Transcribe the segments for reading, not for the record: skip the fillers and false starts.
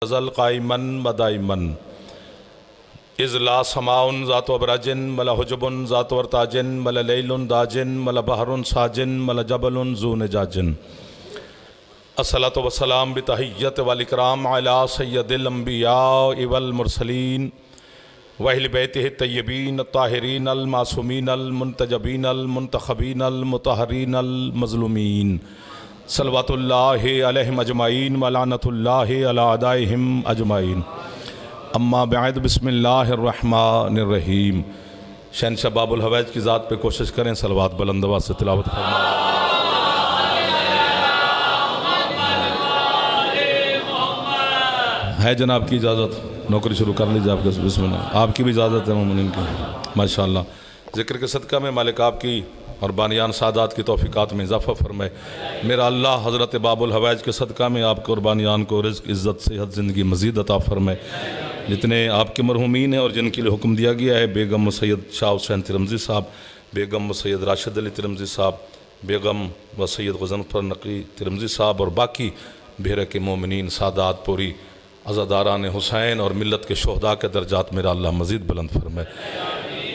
ज़ल क़ाइमन मदाइमन इज़ला समाउन ज़ातो अबराजिन मला हुजुबुन ज़ातो वर्ताजिन मला लैलुन दाजिन मला बहरुन साजिन मला जबलुन ज़ून जाजिन अस्सलातु वस्सलाम बितहिय्यत वल इकराम अला सय्यदिल अंबिया वल मुरसलीन वअहलि बैतिहि तय्यबीन ताहिरीन अल मासूमीन अल मुंतजबीन अल मुंतखबीन अल मुतहरीन अल मज़लूमीन सल्लवातुल्लाहि अलैहिम अजमाइन व लानतुल्लाहि अला अदाइहिम अजमाइन अम्मा बअद बिस्मिल्लाहिर रहमानिर रहीम। शहंशाह बाबुल हवैज की ज़ात पे कोशिश करें सलवात बुलंद आवाज़ से तिलावत फरमाएं। है जनाब की इजाज़त, नौकरी शुरू कर लीजिए आपके बिस्मिल्लाह। आपकी भी इजाज़त है मोमिनीन की माशाअल्लाह। ज़िक्र के सदका में मालिक आपकी और बानियान सादात की तौफ़ीक़ात में इजाफ़ा फरमाए। मेरा अल्लाह हज़रत बाबुल हवैज के सदका में आपको और बानियान को रिज़्क़ इज़्ज़त सेहत ज़िंदगी मज़ीद अता फरमाए। जितने आपके मरहूमीन हैं और जिनके लिए हुक्म दिया गया है, बेगम सैयद शाह हुसैन तिरमज़ी साहब, बेगम सैयद राशिद अली तिरमज़ी साहब, बेगम व सैयद ग़ज़नफ़र नक़वी तिरमज़ी साहब और बाकी भेर के मोमिनीन सादात पूरी अज़ादारान हुसैन और मिल्लत के शोहदा के दर्जात मेरा अल्लाह मज़ीद बुलंद फरमाए।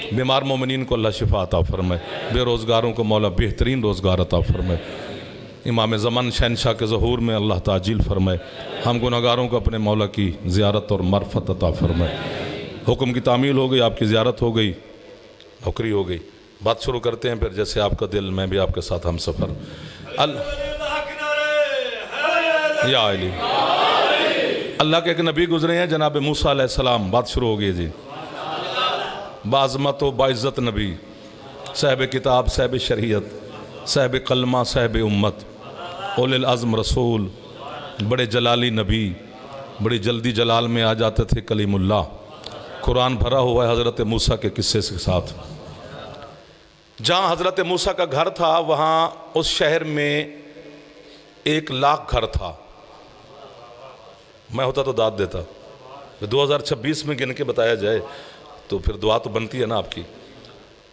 बीमार मोमिनीन को अल्लाह शिफा अता फरमाए, बेरोज़गारों को मौला बेहतरीन रोज़गार अता फरमाए। इमाम ज़मान शहंशाह के ज़हूर में अल्लाह ताजील फरमाए। हम गुनहगारों को अपने मौला की ज़ियारत और मरफ़त अता फरमाए। हुक्म की तामील हो गई, आपकी ज़ियारत हो गई, नौकरी हो गई। बात शुरू करते हैं फिर, जैसे आपका दिल मैं भी आपके साथ हम सफ़र। या अली अल्लाह के एक नबी गुजरे हैं जनाब मूसा अलैहिस्सलाम। बात शुरू हो गई जी। बाज़मत व बाइज़्ज़त नबी, साहिब किताब, साहिब शरीयत, साहिब कलमा, साहिब उम्मत, उलिल अज़्म रसूल, बड़े जलाली नबी, बड़ी जल्दी जलाल में आ जाते थे कलीमुल्लाह। कुरान भरा हुआ है हज़रत मूसा के किस्से के साथ। जहाँ हज़रत मूसा का घर था वहाँ उस शहर में 1,00,000 घर था। मैं होता तो दाद देता, 2026 में गिन के बताया जाए तो फिर दुआ तो बनती है ना आपकी।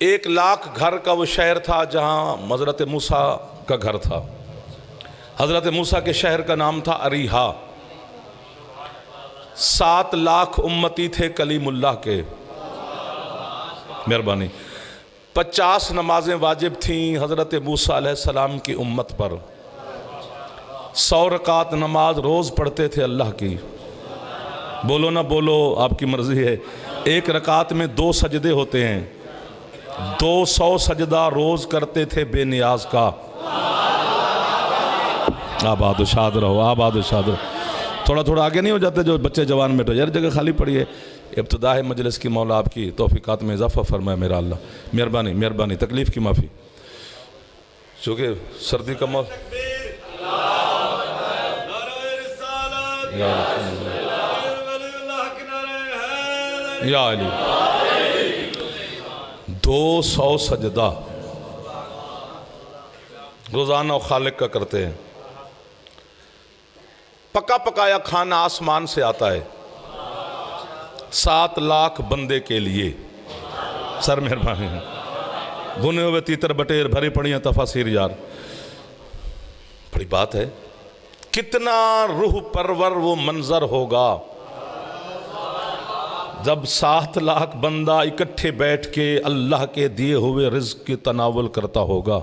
1,00,000 घर का वो शहर था जहाँ हज़रत मूसा का घर था। हज़रत मूसा के शहर का नाम था अरीहा। 7 लाख उम्मती थे कलीमुल्लाह के। मेहरबानी। 50 नमाजें वाजिब थीं हज़रत मूसा अलैहिस्सलाम की उम्मत पर। 100 रकात नमाज रोज़ पढ़ते थे अल्लाह की। बोलो ना बोलो, आपकी मर्ज़ी है। एक रकात में 2 सजदे होते हैं। 200 सजदा रोज़ करते थे बेनियाज का। आबाद शाद रहो, आबाद शाद रहो। थोड़ा थोड़ा आगे नहीं हो जाते जो बच्चे जवान में, तो यार जगह खाली पड़ी है। इब्तिदा है मजलिस की, मौला आपकी तौफ़ीक़ात में इजाफ़ा फरमाए मेरा अल्लाह। मेहरबानी मेहरबानी, तकलीफ़ की माफ़ी। चूँकि सर्दी का मौसम, या अली 200 सजदा रोज़ाना खालिक का करते हैं। पका पकाया खाना आसमान से आता है 7 लाख बंदे के लिए। सर मेहरबानी, भुने हुए तीतर बटेर भरी पड़ी हैं तफासिर। यार बड़ी बात है। कितना रूह परवर वो मंजर होगा जब 7 लाख बंदा इकट्ठे बैठ के अल्लाह के दिए हुए रिज़्क़ की तनावुल करता होगा।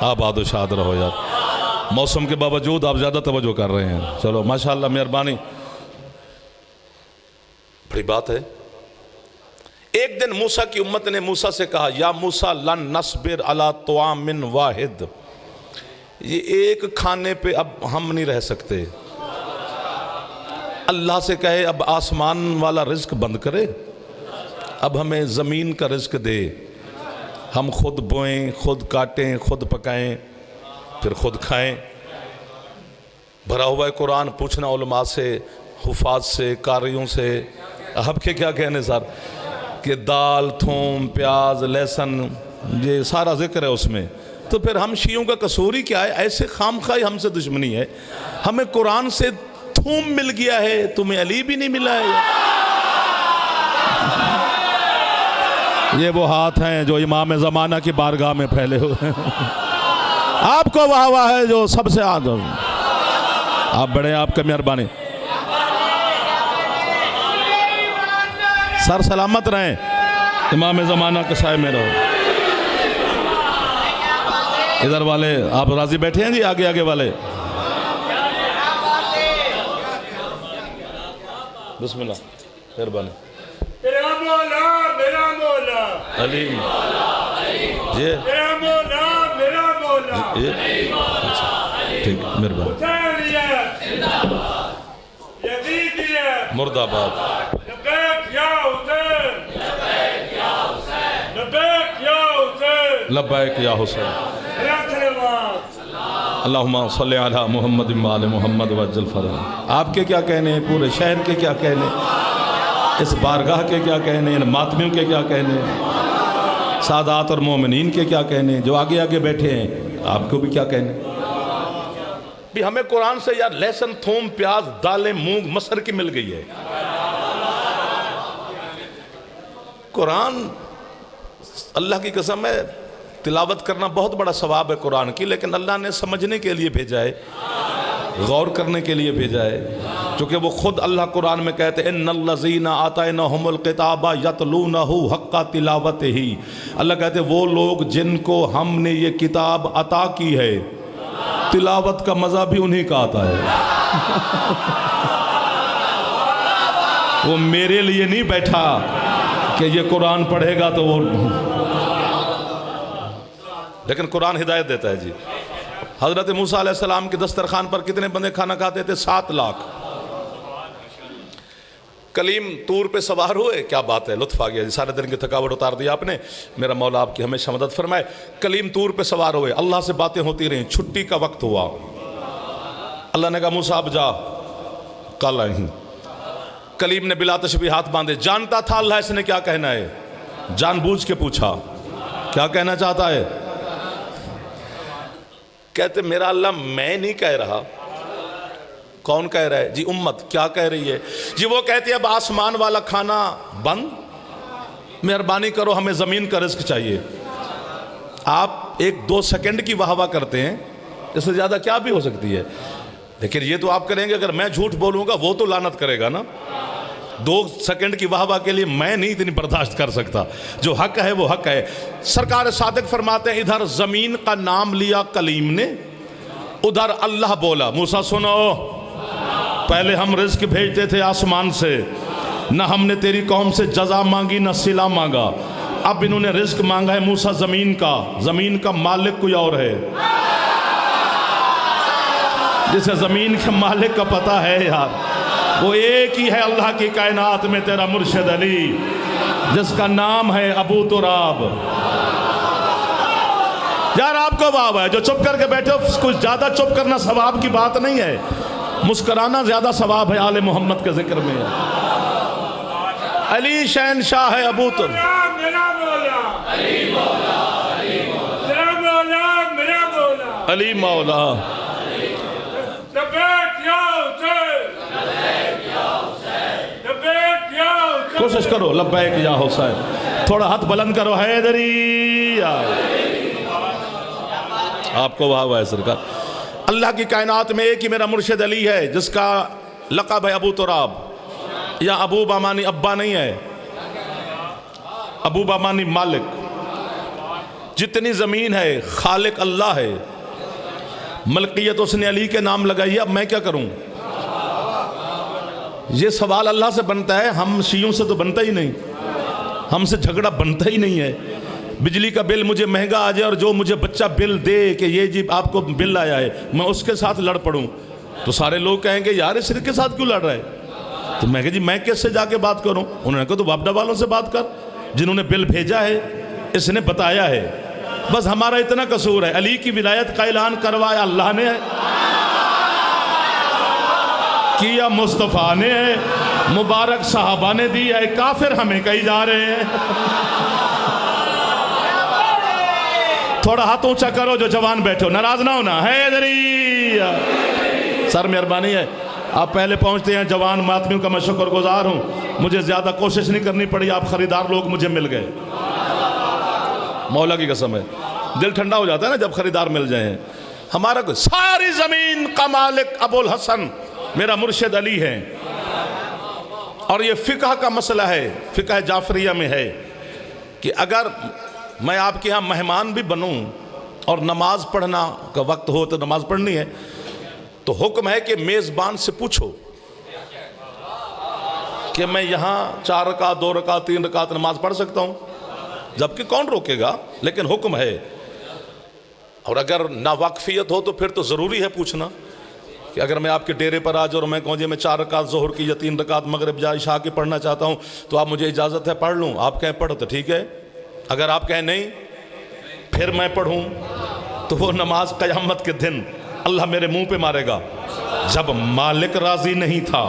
आबाद शाद रहो यार। मौसम के बावजूद आप ज़्यादा तवज्जो कर रहे हैं। चलो माशाअल्लाह, मेहरबानी, बड़ी बात है। एक दिन मूसा की उम्मत ने मूसा से कहा, या मूसा लन नस्बिर अला तुआमिन वाहिद, ये एक खाने पे अब हम नहीं रह सकते। अल्लाह से कहे अब आसमान वाला रिज़्क़ बंद करे, अब हमें ज़मीन का रिज़्क़ दे। हम खुद बोएं, खुद काटें, खुद पकाएं, फिर खुद खाएं। भरा हुआ है कुरान। पूछना उलमा से, हुफ़ाज़ से, कारियों से। अब के क्या कहने सर कि दाल, थूम, प्याज, लहसुन, ये सारा ज़िक्र है उसमें। तो फिर हम शियों का कसूर ही क्या है? ऐसे खामखाई हमसे दुश्मनी है। हमें कुरान से थूम मिल गया है, तुम्हें अली भी नहीं मिला है। ये वो हाथ हैं जो इमाम ज़माना की बारगाह में फैले हुए हैं। आपको वाह वाह है जो सबसे आदम। आप बड़े, आपका मेहरबानी। सर सलामत रहें, इमाम ज़माना के साए में रहो। इधर वाले आप राजी बैठे हैं जी, आगे आगे वाले बिस्मिल्लाह, मेहरबानी। मेरा मौला अली जी, मेरा मौला ये अच्छा, ठीक, मेहरबानी। मुर्दाबाद। लब्बैक या हुसैन, लब्बैक या हुसैन, लब्बैक या हुसैन। अल्लाहुम्मा सल्ली अला मुहम्मद व आले मुहम्मद वज्जल फरमान। आपके क्या कहने हैं, पूरे शहर के क्या कहने, इस बारगाह के क्या कहने, इन मातमियों के क्या कहने, सादात और मोमिनीन के क्या कहने, जो आगे आगे बैठे हैं आपको भी क्या कहने। भी हमें कुरान से यार लहसुन, थूम, प्याज, दालें, मूंग, मसर की मिल गई है। कुरान अल्लाह की कसम है, तिलावत करना बहुत बड़ा सवाब है कुरान की, लेकिन अल्लाह ने समझने के लिए भेजा है, गौर करने के लिए भेजा है। क्योंकि वो खुद अल्लाह कुरान में कहते हैं इन्नल्लज़ीना आतैनाहुमुल किताबा यतलूनहु हक्का तिलावतिही। अल्लाह कहते वो लोग जिनको हमने ये किताब अता की है, तिलावत का मज़ा भी उन्हीं का आता है। वो मेरे लिए नहीं बैठा कि ये कुरान पढ़ेगा तो वो, लेकिन कुरान हिदायत देता है जी। हज़रत मूसा अलैहिस्सलाम के दस्तरखान पर कितने बंदे खाना खाते थे? 7 लाख। कलीम तूर पे सवार हुए, क्या बात है, लुत्फ़ आ गया जी, सारे दिन की थकावट उतार दी आपने। मेरा मौला आपकी हमेशा मदद फरमाए। कलीम तूर पे सवार हुए, अल्लाह से बातें होती रहीं, छुट्टी का वक्त हुआ। अल्लाह ने कहा मूसा अब जा, कल आई। कलीम ने बिला तशबीह हाथ बांधे, जानता था अल्लाह इसने क्या कहना है, जानबूझ के पूछा क्या कहना चाहता है। कहते मेरा अल्लाह मैं नहीं कह रहा। कौन कह रहा है जी? उम्मत। क्या कह रही है जी? वो कहती है अब आसमान वाला खाना बंद, मेहरबानी करो हमें ज़मीन का रिस्क चाहिए। आप 1-2 सेकंड की वाहवा करते हैं, इससे ज़्यादा क्या भी हो सकती है। लेकिन ये तो आप करेंगे, अगर मैं झूठ बोलूँगा वो तो लानत करेगा ना। 2 सेकंड की वाहवा के लिए मैं नहीं इतनी बर्दाश्त कर सकता। जो हक है वो हक है। सरकार सादिक फरमाते हैं इधर ज़मीन का नाम लिया कलीम ने, उधर अल्लाह बोला मूसा सुनो, पहले हम रिज़्क भेजते थे आसमान से, न हमने तेरी कौम से जज़ा मांगी न सिला मांगा। अब इन्होंने रिज़्क मांगा है मूसा ज़मीन का। ज़मीन का मालिक कोई और है, जिसे ज़मीन के मालिक का पता है यार, वो एक ही है अल्लाह की कायनात में, तेरा मुर्शिद अली, जिसका नाम है अबू तुराब। यार आपको वाह है जो चुप करके बैठे हो, कुछ ज़्यादा चुप करना सवाब की बात नहीं है, मुस्कराना ज़्यादा सवाब है। आले मोहम्मद के जिक्र में अली शहनशाह है अबू तुराब। अली मौला कोशिश करो लब्बैक या हुसैन, थोड़ा हाथ बुलंद करो, हैदरी। आपको वाह वाह सरकार। अल्लाह की कायनात में एक ही मेरा मुर्शिद अली है, जिसका लक़ब है अबू तुराब। या अबू बामानी अब्बा नहीं है, अबू बामानी मालिक। जितनी ज़मीन है खालिक अल्लाह है, मलकियत उसने अली के नाम लगाई है। अब मैं क्या करूं? ये सवाल अल्लाह से बनता है, हम शियों से तो बनता ही नहीं, हमसे झगड़ा बनता ही नहीं है। बिजली का बिल मुझे महंगा आ जाए और जो मुझे बच्चा बिल दे कि ये जी आपको बिल आया है, मैं उसके साथ लड़ पड़ूं, तो सारे लोग कहेंगे यार इस के साथ क्यों लड़ रहा है। तो मैं कहा जी मैं किससे जाके बात करूं? उन्होंने कहा तो वापडा वालों से बात कर, जिन्होंने बिल भेजा है, इसने बताया है। बस हमारा इतना कसूर है, अली की विलायत का ऐलान करवाया अल्लाह ने किया, मुस्तफ़ा ने है, मुबारक साहबा ने दी है, काफिर हमें कही जा रहे हैं। थोड़ा हाथ ऊंचा करो जो जवान बैठे हो, नाराज ना होना है। सर मेहरबानी है, आप पहले पहुंचते हैं। जवान मातमियों का मैं शुक्रगुजार हूं, मुझे ज़्यादा कोशिश नहीं करनी पड़ी, आप ख़रीदार लोग मुझे मिल गए। मौला की कसम है, दिल ठंडा हो जाता है ना जब ख़रीदार मिल जाए। हमारा सारी ज़मीन का मालिक अबुल हसन मेरा मुर्शिद अली है। और ये फ़िक़ह का मसला है, फ़िक़ह जाफरिया में है कि अगर मैं आपके यहाँ मेहमान भी बनूँ और नमाज पढ़ना का वक्त हो तो नमाज पढ़नी है, तो हुक्म है कि मेज़बान से पूछो कि मैं यहाँ 4 रकात 2 रकात 3 रकात नमाज पढ़ सकता हूँ, जबकि कौन रोकेगा, लेकिन हुक्म है। और अगर नावाकफियत हो तो फिर तो ज़रूरी है पूछना कि अगर मैं आपके डेरे पर आ जाऊँ और मैं कहूँ जी मैं 4 रकात ज़ोहर की या 3 रकात मगरिब या इशा की पढ़ना चाहता हूँ, तो आप मुझे इजाज़त है पढ़ लूँ? आप कहें पढ़ो तो ठीक है, अगर आप कहें नहीं फिर मैं पढ़ूँ, तो वो नमाज क़यामत के दिन अल्लाह मेरे मुंह पे मारेगा, जब मालिक राज़ी नहीं था।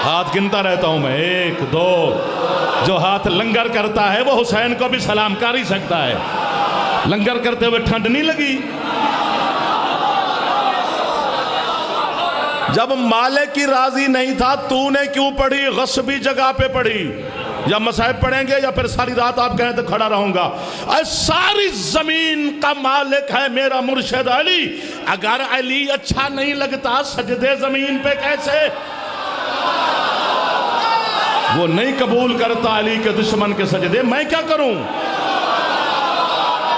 हाथ गिनता रहता हूं मैं, 1 2। जो हाथ लंगर करता है वो हुसैन को भी सलाम कर ही सकता है। लंगर करते हुए ठंड नहीं लगी? जब मालिक की राजी नहीं था, तूने क्यों पढ़ी? गस्बी जगह पे पढ़ी। या मसाहिब पढ़ेंगे या फिर सारी रात आप कहें तो खड़ा रहूंगा। सारी जमीन का मालिक है मेरा मुर्शिद अली। अगर अली अच्छा नहीं लगता, सजदे जमीन पे कैसे? वो नहीं कबूल करता अली के दुश्मन के सजदे, मैं क्या करूं?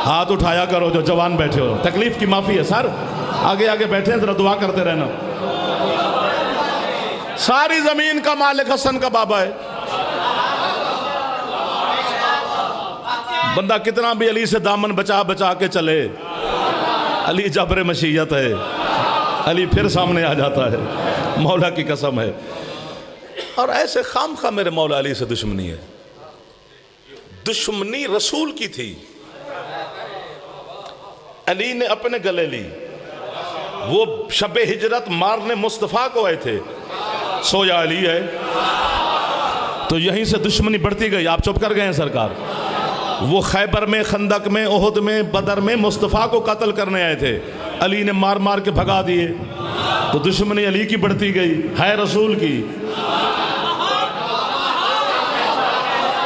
हाथ उठाया करो जो जवान बैठे हो, तकलीफ की माफी है सर, आगे आगे बैठे हैं, जरा दुआ करते रहना। सारी जमीन का मालिक हसन का बाबा है। बंदा कितना भी अली से दामन बचा बचा के चले, अली जबरे मशीयत है, अली फिर सामने आ जाता है, मौला की कसम है। और ऐसे खाम खा मेरे मौला अली से दुश्मनी है। दुश्मनी रसूल की थी, अली ने अपने गले ली। वो शबे हिजरत मारने मुस्तफ़ा को आए थे, सोया अली है, तो यहीं से दुश्मनी बढ़ती गई। आप चुप कर गए हैं सरकार। वो खैबर में, खंदक में, ओहद में, बदर में मुस्तफ़ा को कत्ल करने आए थे, अली ने मार मार के भगा दिए, तो दुश्मनी अली की बढ़ती गई, है रसूल की।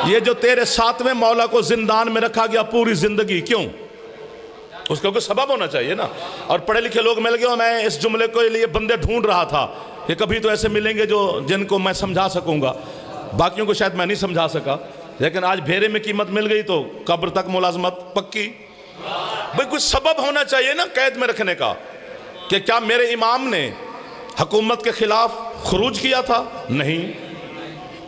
ये जो तेरे 7वें मौला को जिंदान में रखा गया पूरी जिंदगी, क्यों? उसका कोई सबब होना चाहिए ना। और पढ़े लिखे लोग मिल गए, और मैं इस जुमले के लिए बंदे ढूंढ रहा था कि कभी तो ऐसे मिलेंगे जो जिनको मैं समझा सकूंगा, बाकियों को शायद मैं नहीं समझा सका, लेकिन आज भेरे में कीमत मिल गई तो कब्र तक मुलाजमत पक्की। भाई कुछ सबब होना चाहिए ना कैद में रखने का, कि क्या मेरे इमाम ने हुकूमत के खिलाफ खुरूज किया था? नहीं।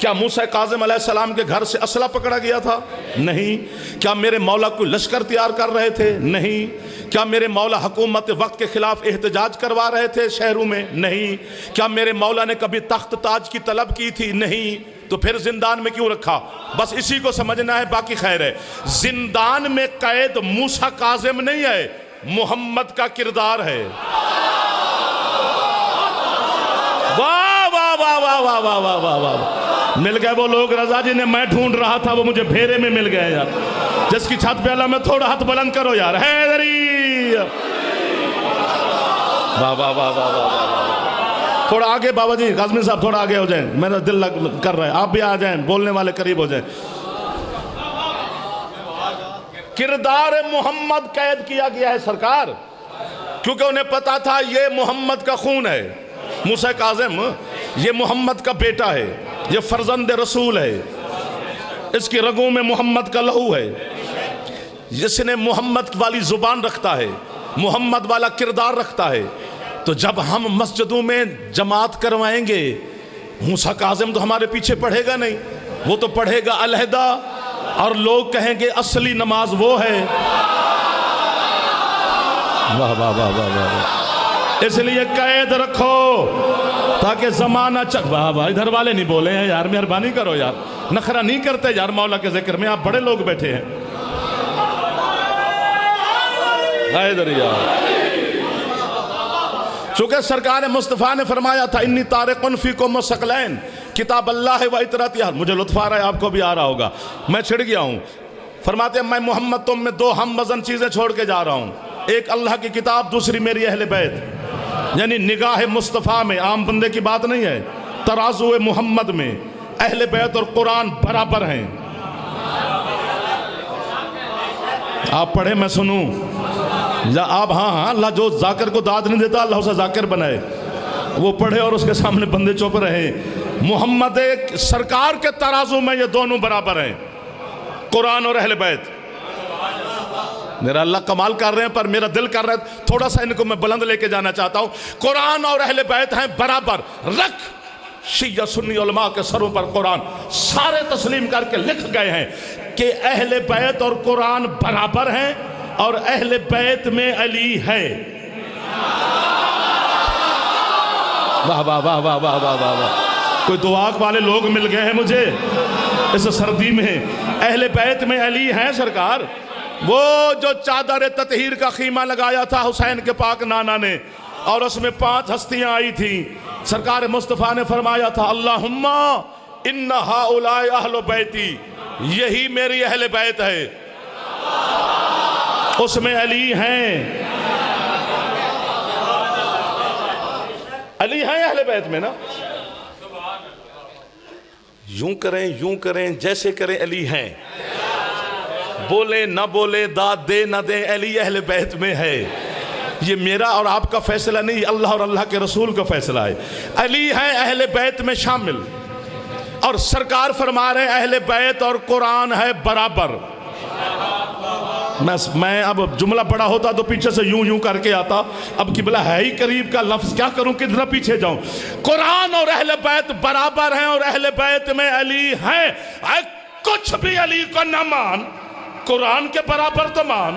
क्या मूसा काज़िम अलैहिस्सलाम के घर से असला पकड़ा गया था? नहीं। क्या मेरे मौला कोई लश्कर तैयार कर रहे थे? नहीं। क्या मेरे मौला हुकूमत वक्त के खिलाफ एहतजाज करवा रहे थे शहरों में? नहीं। क्या मेरे मौला ने कभी तख्त ताज की तलब की थी? नहीं। तो फिर जिंदान में क्यों रखा? बस इसी को समझना है, बाकी खैर है। जिंदान में कैद मूसा काज़िम नहीं है, मोहम्मद का किरदार है। वाह वाह वाह वाह वाह वाह वाह वाह वाह। मिल गए वो लोग रजा जिन्हें मैं ढूंढ रहा था, वो मुझे भेरे में मिल गए यार। जिसकी छत पे अल्लाह में थोड़ा हाथ बुलंद करो यार, हैदरी। वाह वाह वाह वाह वाह। थोड़ा आगे बाबा जी, काज़मी साहब थोड़ा आगे हो जाएं, मेरा दिल लग कर रहा है, आप भी आ जाएं, बोलने वाले करीब हो जाएं। किरदार मोहम्मद कैद किया गया है सरकार, क्योंकि उन्हें पता था ये मोहम्मद का खून है। मूसा काज़िम ये मोहम्मद का बेटा है, ये फर्जंद रसूल है, इसकी रगों में मोहम्मद का लहू है। जिसने मोहम्मद वाली जुबान रखता है, मोहम्मद वाला किरदार रखता है, तो जब हम मस्जिदों में जमात करवाएंगे, मूसा काज़िम तो हमारे पीछे पढ़ेगा नहीं, वो तो पढ़ेगा अलहदा, और लोग कहेंगे असली नमाज वो है। वाह वाह वाह वाह वाह। इसलिए कैद रखो ताकि जमाना वाह वाह। इधर वाले नहीं बोले हैं यार, मेहरबानी करो यार, नखरा नहीं करते यार मौला के जिक्र में, आप बड़े लोग बैठे हैं। इधर यार, चूंकि सरकार मुस्तफ़ा ने फरमाया था इन्नी तारिकुन फीकुम सकलैन, किताब अल्लाह व इतरत। यार मुझे लुत्फ आ रहा है, आपको भी आ रहा होगा, मैं छिड़ गया हूँ। फरमाते हैं मैं मोहम्मद तुम में 2 हम वजन चीज़ें छोड़ के जा रहा हूँ, एक अल्लाह की किताब, दूसरी मेरी अहले बैत। यानी निगाह मुस्तफ़ा में, आम बंदे की बात नहीं है, तराजू मोहम्मद में अहले बैत और कुरान बराबर हैं। आप पढ़े मैं सुनूं, या आप हाँ हाँ, अल्लाह जो जाकिर को दाद नहीं देता अल्लाह उसे जाकिर बनाए। वो पढ़े और उसके सामने बंदे चुप रहे। मोहम्मद सरकार के तराजू में ये दोनों बराबर हैं, कुरान और अहले बैत। मेरा अल्लाह कमाल कर रहे हैं, पर मेरा दिल कर रहा है थोड़ा सा इनको मैं बुलंद लेके जाना चाहता हूं। कुरान और अहले बैत हैं बराबर। रख शिया सुन्नी उलमा के सरों पर कुरान सारे तस्लीम करके लिख गए हैं कि अहले बैत और कुरान बराबर हैं और अहले बैत में अली है। वाह वाह वाह वाह वाह वाह वाह वाह। कोई दुआ वाले लोग मिल गए हैं मुझे इस सर्दी में। अहले बैत में अली हैं सरकार। वो जो चादर ततहीर का खीमा लगाया था हुसैन के पाक नाना ने, और उसमें 5 हस्तियां आई थी। सरकार मुस्तफ़ा ने फरमाया था अल्लाहुम्मा इन्ना हाउलाए अहले बैती, यही मेरी अहले बैत है। उसमें अली हैं, अली हैं अहले बैत में ना। यूं करें जैसे करें अली हैं, बोले ना बोले, दाद दे ना दे, अली अहले बैत में है। ये मेरा और आपका फैसला नहीं, अल्लाह और अल्लाह के रसूल का फैसला है। अली है अहले बैत में शामिल, और सरकार फरमा रहे अहले बैत और कुरान है बराबर। मैं अब जुमला बड़ा होता तो पीछे से यूं करके आता, अब किबला है ही करीब का लफ्ज, क्या करूं कितना पीछे जाऊं। कुरान और अहले बैत बराबर हैं और अहले बैत में अली है। कुछ भी अली को न मान, कुरान के बराबर तो मान।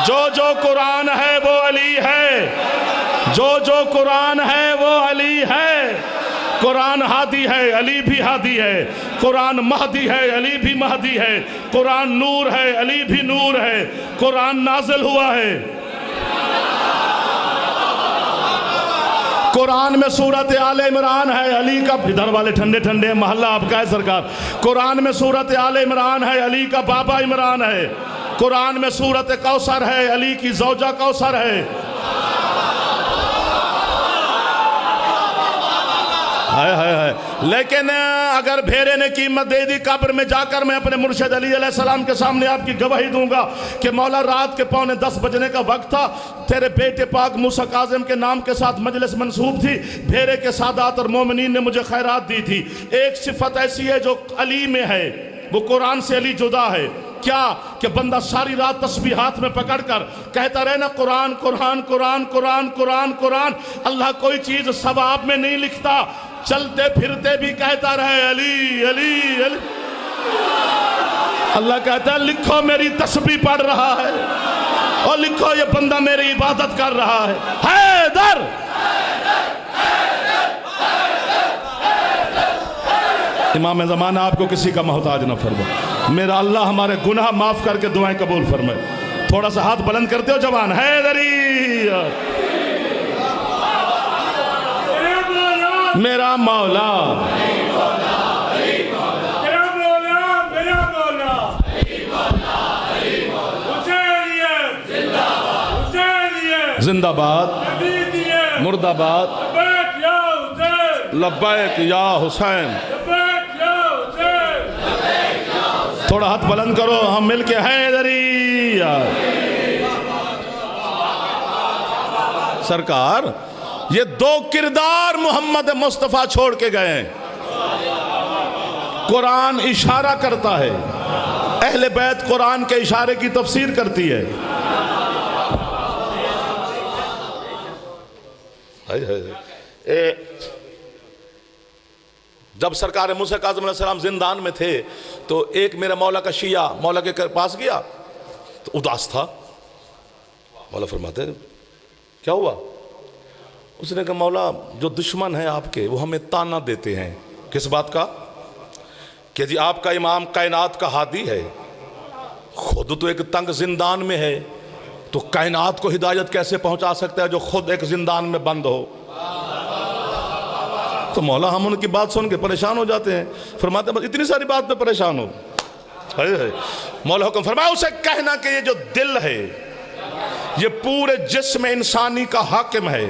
जो कुरान है वो अली है, जो कुरान है वो अली है। कुरान हादी है, अली भी हादी है। कुरान महदी है, अली भी महदी है। कुरान नूर है, अली भी नूर है। कुरान नाजिल हुआ है। कुरान में सूरत आले इमरान है, अली का, इधर वाले ठंडे ठंडे महल्ला आपका है सरकार। कुरान में सूरत आले इमरान है, अली का बाबा इमरान है। कुरान में सूरत कौसर है, अली की जौजा कौसर है। है। लेकिन अगर भेरे ने कीमत दे दी, कब्र में जाकर मैं अपने मुर्शिद अली अलैहिस्सलाम के सामने आपकी गवाही दूंगा कि मौला रात के 9:45 बजने का वक्त था, तेरे बेटे पाक मूसा काज़िम के नाम के साथ मजलिस मंसूब थी, भेरे के सादात और मोमिनीन ने मुझे खैरात दी थी। एक सिफत ऐसी है जो अली में है, वो कुरान से अली जुदा है। क्या कि बंदा सारी रात तस्बीह हाथ में पकड़कर कहता रहे ना कुरान कुरान कुरान कुरान कुरान कुरान। अल्लाह कोई चीज सवाब में नहीं लिखता, चलते फिरते भी कहता रहे अली अली अली। अल्लाह कहता है लिखो मेरी तस्बीह पढ़ रहा है, और लिखो ये बंदा मेरी इबादत कर रहा है। हैदर इमाम ज़माना आपको किसी का मोहताज न फरमाए। मेरा अल्लाह हमारे गुनाह माफ करके दुआएं कबूल फरमाए। थोड़ा सा हाथ बुलंद करते हो जवान। हैदरी मेरा मौला, जिंदाबाद मुर्दाबाद, लब्बैक या हुसैन। थोड़ा हाथ बुलंद करो, हम मिलके हैदरी। सरकार ये 2 किरदार मोहम्मद मुस्तफ़ा छोड़ के गए हैं। कुरान इशारा करता है, अहले बैत कुरान के इशारे की तफसीर करती है। जब सरकार मूसा काज़िम अलैहिस्सलाम जिंदान में थे तो एक मेरा मौला का शिया मौला के पास गया तो उदास था। मौला फरमाते क्या हुआ? उसने कहा मौला जो दुश्मन है आपके वो हमें ताना देते हैं। किस बात का? कि जी आपका इमाम कायनात का हादी है, खुद तो एक तंग जिंदान में है, तो कायनात को हिदायत कैसे पहुंचा सकता है जो खुद एक जिंदान में बंद हो? तो मौला हम उनकी बात सुन के परेशान हो जाते हैं। फरमाते बस इतनी सारी बात पे परेशान हो? है। मौला हुक्म फरमाया उसे कहना कि ये जो दिल है ये पूरे जिस्म इंसानी का हाकिम है,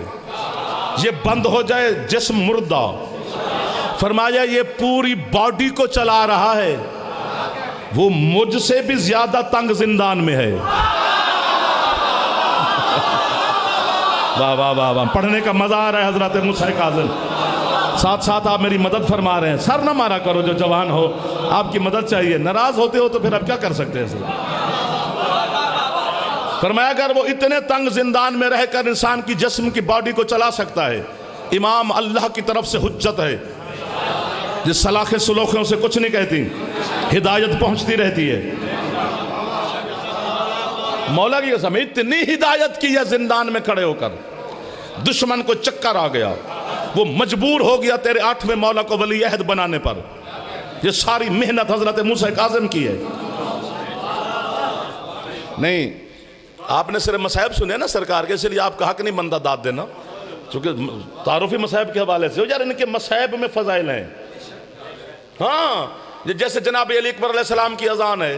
ये बंद हो जाए जिस्म मुर्दा। फरमाया ये पूरी बॉडी को चला रहा है, वो मुझसे भी ज्यादा तंग जिंदान में है। वाह वाह वाह वाह, पढ़ने का मजा आ रहा है हजरत मूसा काज़िम। साथ साथ आप मेरी मदद फरमा रहे हैं। सर ना मारा करो, जो जवान हो आपकी मदद चाहिए। नाराज होते हो तो फिर आप क्या कर सकते हैं सर? फरमाया अगर वो इतने तंग जिंदान में रहकर इंसान की जिस्म की बॉडी को चला सकता है, इमाम अल्लाह की तरफ से हुज्जत है, जिस सलाखे सुलोखों से कुछ नहीं कहती, हिदायत पहुंचती रहती है। मौला की कसम इतनी हिदायत की है, जिंदान में खड़े होकर दुश्मन को चक्कर आ गया, वो मजबूर हो गया तेरे 8वें मौला को वली अहद बनाने पर। ये सारी मेहनत हजरत मूसा काज़िम की है। नहीं, आपने सिर्फ मसाइब सुने ना सरकार के, इसलिए आपका हक नहीं बनता दाद देना, क्योंकि तारुफी मसाइब के हवाले से हो यार, इनके मसाइब में फजाइल हैं। हाँ, जैसे जनाब अली अकबर अलैहिस्सलाम की अजान है,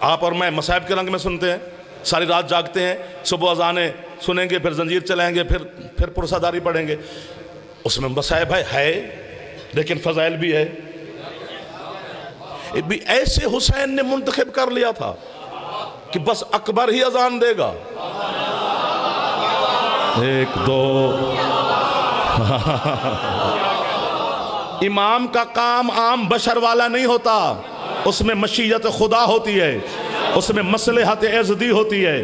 आप और मैं मसाइब के रंग में सुनते हैं, सारी रात जागते हैं, सुबह अजानें सुनेंगे, फिर जंजीर चलाएंगे, फिर पुरसादारी पढ़ेंगे। उसमें मसाइब है लेकिन फजाइल भी है। भी ऐसे हुसैन ने मुंतखब कर लिया था कि बस अकबर ही अजान देगा। एक दो इमाम का काम आम बशर वाला नहीं होता, उसमें मशीयत खुदा होती है, उसमें मसलहत एज़दी होती है,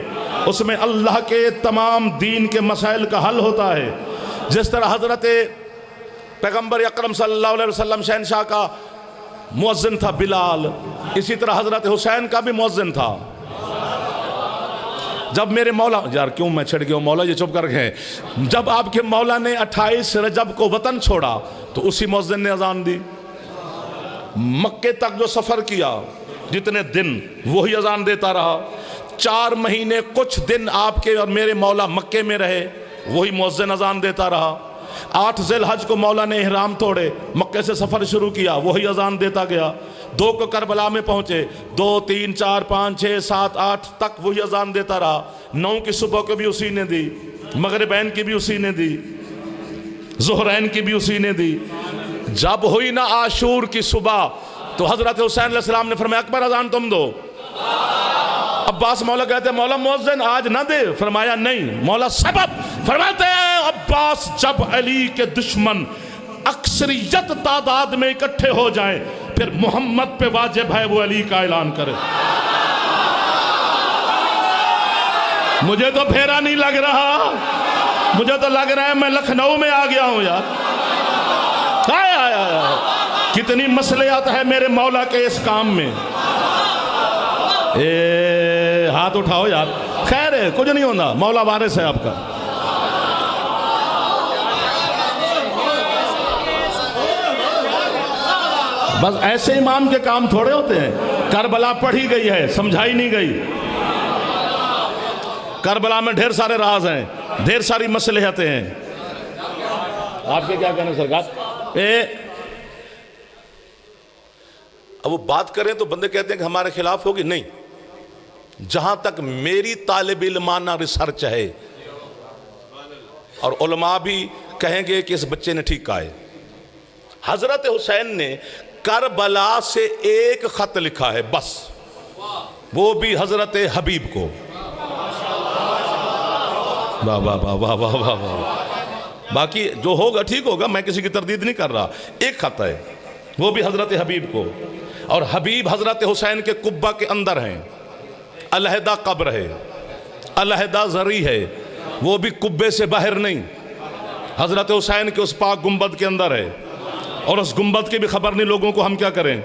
उसमें अल्लाह के तमाम दीन के मसाइल का हल होता है। जिस तरह हजरत पैगम्बर अकरम सल्लल्लाहु अलैहि वसल्लम शहनशाह का मुअज्जिन था बिलाल, इसी तरह हजरत हुसैन का भी मुअज्जिन था। जब मेरे मौला, यार क्यों मैं छिड़ गया मौला, ये चुप कर गए। जब आपके मौला ने 28 रजब को वतन छोड़ा तो उसी मुअज्जिन ने अजान दी। मक्के तक जो सफ़र किया जितने दिन, वही अजान देता रहा। 4 महीने कुछ दिन आपके और मेरे मौला मक्के में रहे, वही मुअज्जिन अजान देता रहा। 8 ज़िलहज को मौला ने इहराम तोड़े, मक्के से सफ़र शुरू किया, वही अजान देता गया। 2 को करबला में पहुँचे, 2, 3, 4, 5, 6, 7, 8 तक वही अजान देता रहा। 9 की सुबह को भी उसी ने दी, मगरिबैन की भी उसी ने दी, ज़ुहरैन की भी उसी ने दी। जब हुई ना आशूर की सुबह तो हज़रत हुसैन अलैहिस्सलाम ने फरमाया अकबर अजान तुम दो। अब्बास मौला कहते हैं मौला मुअज्जिन आज ना दे, फरमाया नहीं। मौला सबब फरमाते हैं अब्बास जब अली के दुश्मन अक्सरियत तादाद में इकट्ठे हो जाएं फिर मोहम्मद पे वाजिब है वो अली का ऐलान करे। मुझे तो फेरा नहीं लग रहा, मुझे तो लग रहा है मैं लखनऊ में आ गया हूं यार। कितनी मसलियत है मेरे मौला के इस काम में। हाथ उठाओ यार, खैर है कुछ नहीं होता, मौला वारिस है आपका। बस ऐसे इमाम के काम थोड़े होते हैं। करबला पढ़ी गई है, समझाई नहीं गई। करबला में ढेर सारे राज हैं, ढेर सारी मसलियतें हैं। आपके क्या कहना सरकार? अब वो बात करें तो बंदे कहते हैं कि हमारे खिलाफ होगी, नहीं। जहां तक मेरी तालिब इल्माना रिसर्च है और उलमा भी कहेंगे कि इस बच्चे ने ठीक कहा है। हजरत हुसैन ने करबला से एक खत लिखा है बस, वो भी हजरत हबीब को। वाह वाह वाह वाह वाह वाह वाह। बाकी जो होगा ठीक होगा, मैं किसी की तरदीद नहीं कर रहा। एक खत है, वो भी हजरत हबीब को। और हबीब हजरत हुसैन के कुब्बा के अंदर हैं, अलहदा कब्र है, अलहदा जरी है, वो भी कुब्बे से बाहर नहीं, हजरत हुसैन के उस पाक गुंबद के अंदर है। और उस गुंबद की भी खबर नहीं लोगों को, हम क्या करें।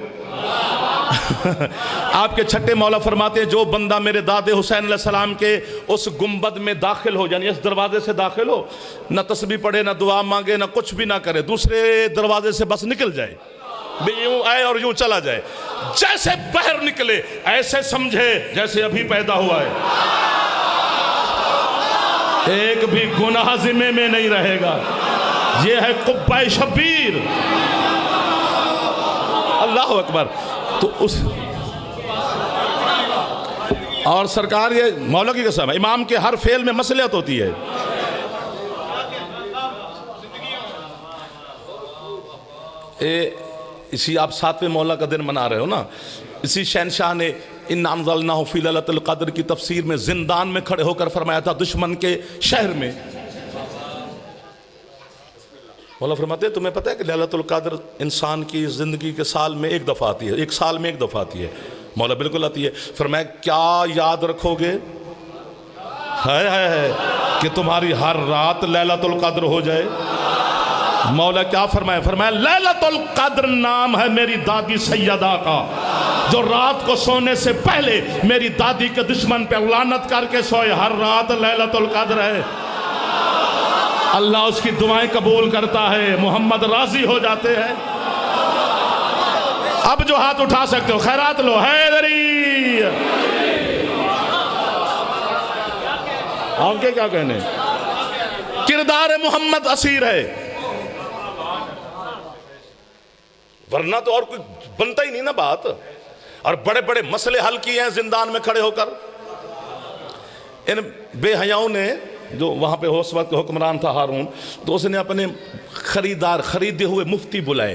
आपके छठे मौला फरमाते हैं जो बंदा मेरे दादे हुसैन अलैहिस्सलाम के उस गुंबद में दाखिल हो, यानी इस दरवाजे से दाखिल हो, ना तस्बीह पढ़े, ना दुआ मांगे, ना कुछ भी ना करे, दूसरे दरवाजे से बस निकल जाए, यूं आए और यूं चला जाए, जैसे बाहर निकले ऐसे समझे जैसे अभी पैदा हुआ है, एक भी गुनाह जिम्मे में नहीं रहेगा। ये है कुब्बा शब्बीर। अल्लाह अकबर। तो उस और सरकार, ये मौला की कसम है, इमाम के हर फेल में मसलियत होती है। इसी आप 7वें मौला का दिन मना रहे हो ना, इसी शहनशाह ने इन अंज़लनाहु फ़ी लैलतिल क़द्र की तफसीर में जिंदान में खड़े होकर फरमाया था, दुश्मन के शहर में। मौला फरमाते हैं तुम्हें पता है कि लैलतुल क़द्र इंसान की ज़िंदगी के साल में एक दफ़ा आती है, एक साल में एक दफ़ा आती है। मौला बिल्कुल आती है। फरमाया क्या याद रखोगे है कि तुम्हारी हर रात लैलतुल क़द्र हो जाए। मौला क्या फरमाया, फरमाया लैलतुल क़द्र नाम है मेरी दादी सैयदा का, जो रात को सोने से पहले मेरी दादी के दुश्मन पे लानत करके सोए। हर रात लैलतुल क़द्र है। अल्लाह उसकी दुआएं कबूल करता है, मोहम्मद राजी हो जाते हैं। अब जो हाथ उठा सकते हो खैरात लो। हैदरी आपके क्या कहने, किरदार मोहम्मद असीर है, वरना तो और कुछ बनता ही नहीं ना बात। और बड़े बड़े मसले हल किए हैं जिंदान में खड़े होकर। इन बेहयाओं ने, जो वहां पे उस वक्त हुक्मरान था हारून, तो उसने अपने खरीदे हुए मुफ्ती बुलाए।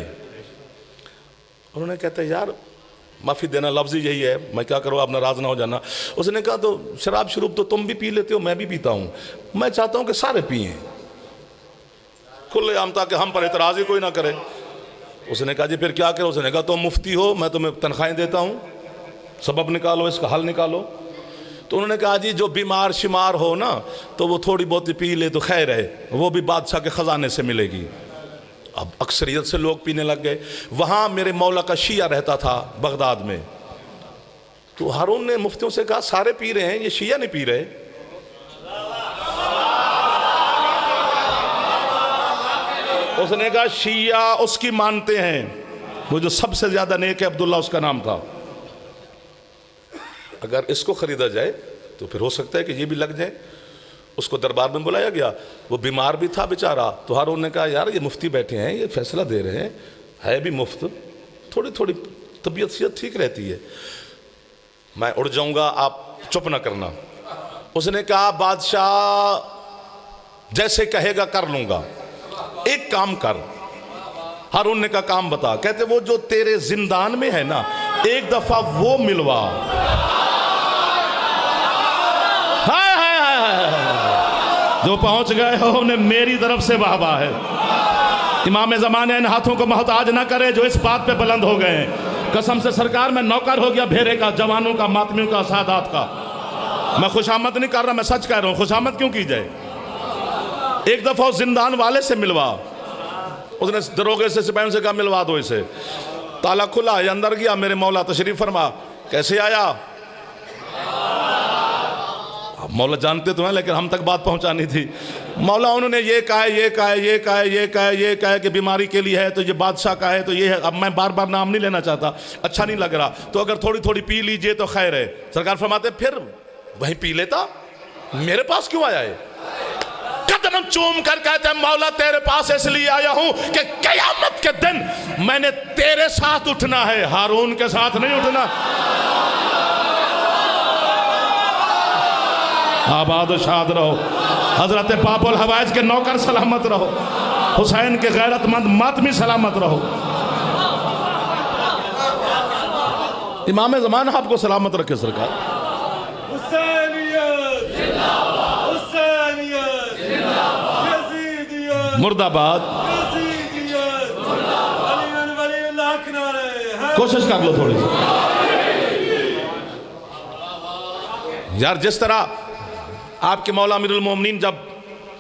उन्होंने कहते यार माफ़ी देना लफ्ज़ यही है, मैं क्या करूँ, आप नाराज़ ना हो जाना। उसने कहा तो शराब शरूब तो तुम भी पी लेते हो, मैं भी पीता हूँ, मैं चाहता हूँ कि सारे पिए खुले आम, ताकि हम पर एतराज़ ही कोई ना करे। उसने कहा जी फिर क्या करो। उसने कहा तुम मुफ्ती हो, मैं तुम्हें तनख्वाहें देता हूँ, सबब निकालो, इसका हल निकालो। तो उन्होंने कहा जी जो बीमार शिमार हो ना, तो वो थोड़ी बहुत पी ले तो खैर है, वो भी बादशाह के ख़जाने से मिलेगी। अब अक्सरियत से लोग पीने लग गए। वहाँ मेरे मौला का शिया रहता था बगदाद में। तो हारून ने मुफ्तियों से कहा सारे पी रहे हैं, ये शिया नहीं पी रहे। उसने कहा शिया उसकी मानते हैं, वो जो सबसे ज़्यादा नेक है, अब्दुल्ला उसका नाम था। अगर इसको ख़रीदा जाए तो फिर हो सकता है कि ये भी लग जाए। उसको दरबार में बुलाया गया, वो बीमार भी था बेचारा। तो हारून ने कहा यार ये मुफ्ती बैठे हैं, ये फैसला दे रहे हैं, है भी मुफ्त, थोड़ी थोड़ी तबीयत सेहत ठीक रहती है, मैं उड़ जाऊंगा, आप चुप ना करना। उसने कहा बादशाह जैसे कहेगा कर लूंगा, एक काम कर। हारून ने कहा काम बता। कहते वो जो तेरे जिंदान में है ना, एक दफा वो मिलवा। जो पहुंच गए हो उन्हें मेरी तरफ से वाहवाह है। इमाम ज़माने इन हाथों को मोहताज ना करे जो इस बात पे बुलंद हो गए हैं। कसम से सरकार मैं नौकर हो गया भेरे का, जवानों का, मातमियों का, सादात का। मैं खुशामद नहीं कर रहा, मैं सच कह रहा हूँ। खुशामद क्यों की जाए। एक दफा उस जिंदान वाले से मिलवा। उसने दरोगे से, सिपाहियों से कहा मिलवा दो इसे। ताला खुला, ये अंदर गया, मेरे मौला तशरीफ फरमा। कैसे आया? मौला जानते तो हैं, लेकिन हम तक बात पहुंचानी थी। मौला उन्होंने ये कहा है, ये कहा है, ये कहा है, ये कहा है, ये कहा है कि बीमारी के लिए है, तो ये बादशाह का है, तो ये है। अब मैं बार बार नाम नहीं लेना चाहता, अच्छा नहीं लग रहा, तो अगर थोड़ी थोड़ी पी लीजिए तो खैर है। सरकार फरमाते फिर वहीं पी लेता, मेरे पास क्यों आया है? कदम चूम कर कहते हैं मौला तेरे पास इसलिए आया हूं कि कयामत के दिन मैंने तेरे साथ उठना है, हारून के साथ नहीं उठना। आबाद शाद रहो। हजरत पापुल हवाइज के नौकर सलामत रहो। हुसैन के गैरतमंद मातमी सलामत रहो। इमाम ज़माना आपको सलामत रखे सरकार। मुर्दाबाद। कोशिश कर लो थोड़ी सी यार। जिस तरह आपके मौला अमीरुल मोमिनीन जब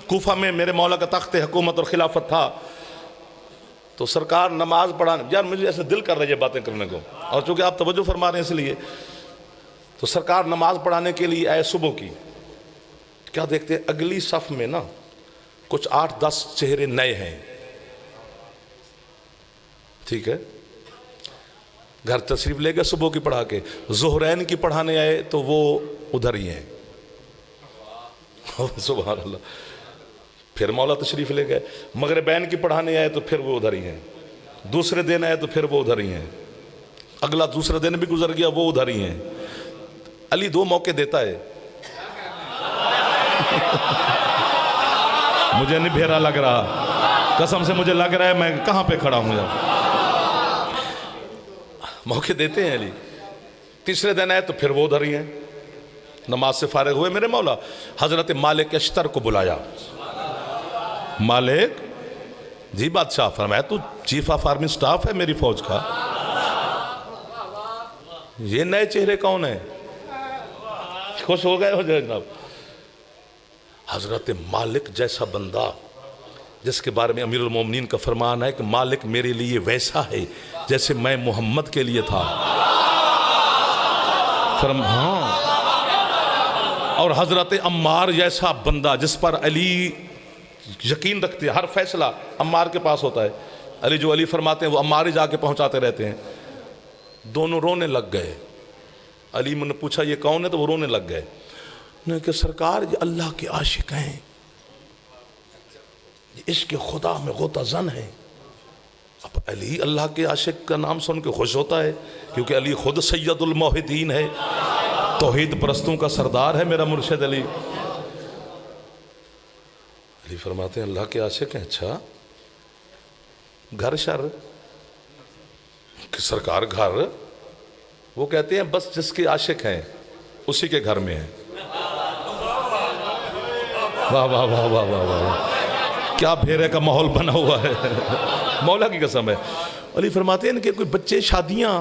कूफा में मेरे मौला का तख्त हुकूमत और खिलाफत था, तो सरकार नमाज पढ़ाने, यार मुझे ऐसे दिल कर रही है बातें करने को, और चूंकि आप तवज्जो फरमा रहे हैं इसलिए, तो सरकार नमाज पढ़ाने के लिए आए सुबह की। क्या देखते हैं अगली सफ में ना कुछ 8-10 चेहरे नए हैं, ठीक है। घर तशरीफ ले गए सुबह की पढ़ा के, ज़ोहरैन की पढ़ाने आए तो वो उधर ही हैं। सुभान अल्लाह। फिर मौला तशरीफ ले गए, मगरिबैन की पढ़ाने आए तो फिर वो उधर ही हैं। दूसरे दिन आए तो फिर वो उधर ही हैं। अगला दूसरा दिन भी गुजर गया, वो उधर ही हैं। अली 2 मौके देता है। मुझे नहीं भेरा लग रहा, कसम से मुझे लग रहा है मैं कहाँ पे खड़ा हूँ यार। मौके देते हैं अली, तीसरे दिन आए तो फिर वो उधर ही हैं, नमाज से फारिग हुए। मेरे मौला हजरत मालिक अश्तर को बुलाया। मालिक जी बादशाह, फरमाया तू चीफ ऑफ आर्मी स्टाफ है मेरी फौज का, ये नए चेहरे कौन है? खुश हो गए हो जनाब। हजरत मालिक जैसा बंदा जिसके बारे में अमीरुल मोमिनीन का फरमान है कि मालिक मेरे लिए वैसा है जैसे मैं मोहम्मद के लिए था। हाँ, और हजरत अम्मार जैसा बंदा जिस पर अली यकीन रखते हैं, हर फैसला अम्मार के पास होता है। अली जो अली फरमाते हैं वो अम्मार ही जाके पहुंचाते रहते हैं। दोनों रोने लग गए। अली ने पूछा ये कौन है, तो वो रोने लग गए। उन्होंने कहा सरकार ये अल्लाह के आशिक हैं, इश्क खुदा में गोता जन है। अब अली अल्लाह के आशिक का नाम सुन के खुश होता है, क्योंकि अली खुद सैयदुल मोहिदीन है, तौहीद परस्तों का सरदार है मेरा मुर्शिद अली। अली फरमाते हैं अल्लाह के आशिक हैं, अच्छा घर शर कि सरकार घर? वो कहते हैं बस जिसके आशिक हैं उसी के घर में है। वाह वाह वाह वाह वाह वाह, क्या फेरे का माहौल बना हुआ है। मौला की कसम है। अली फरमाते हैं इनके कोई बच्चे शादियां,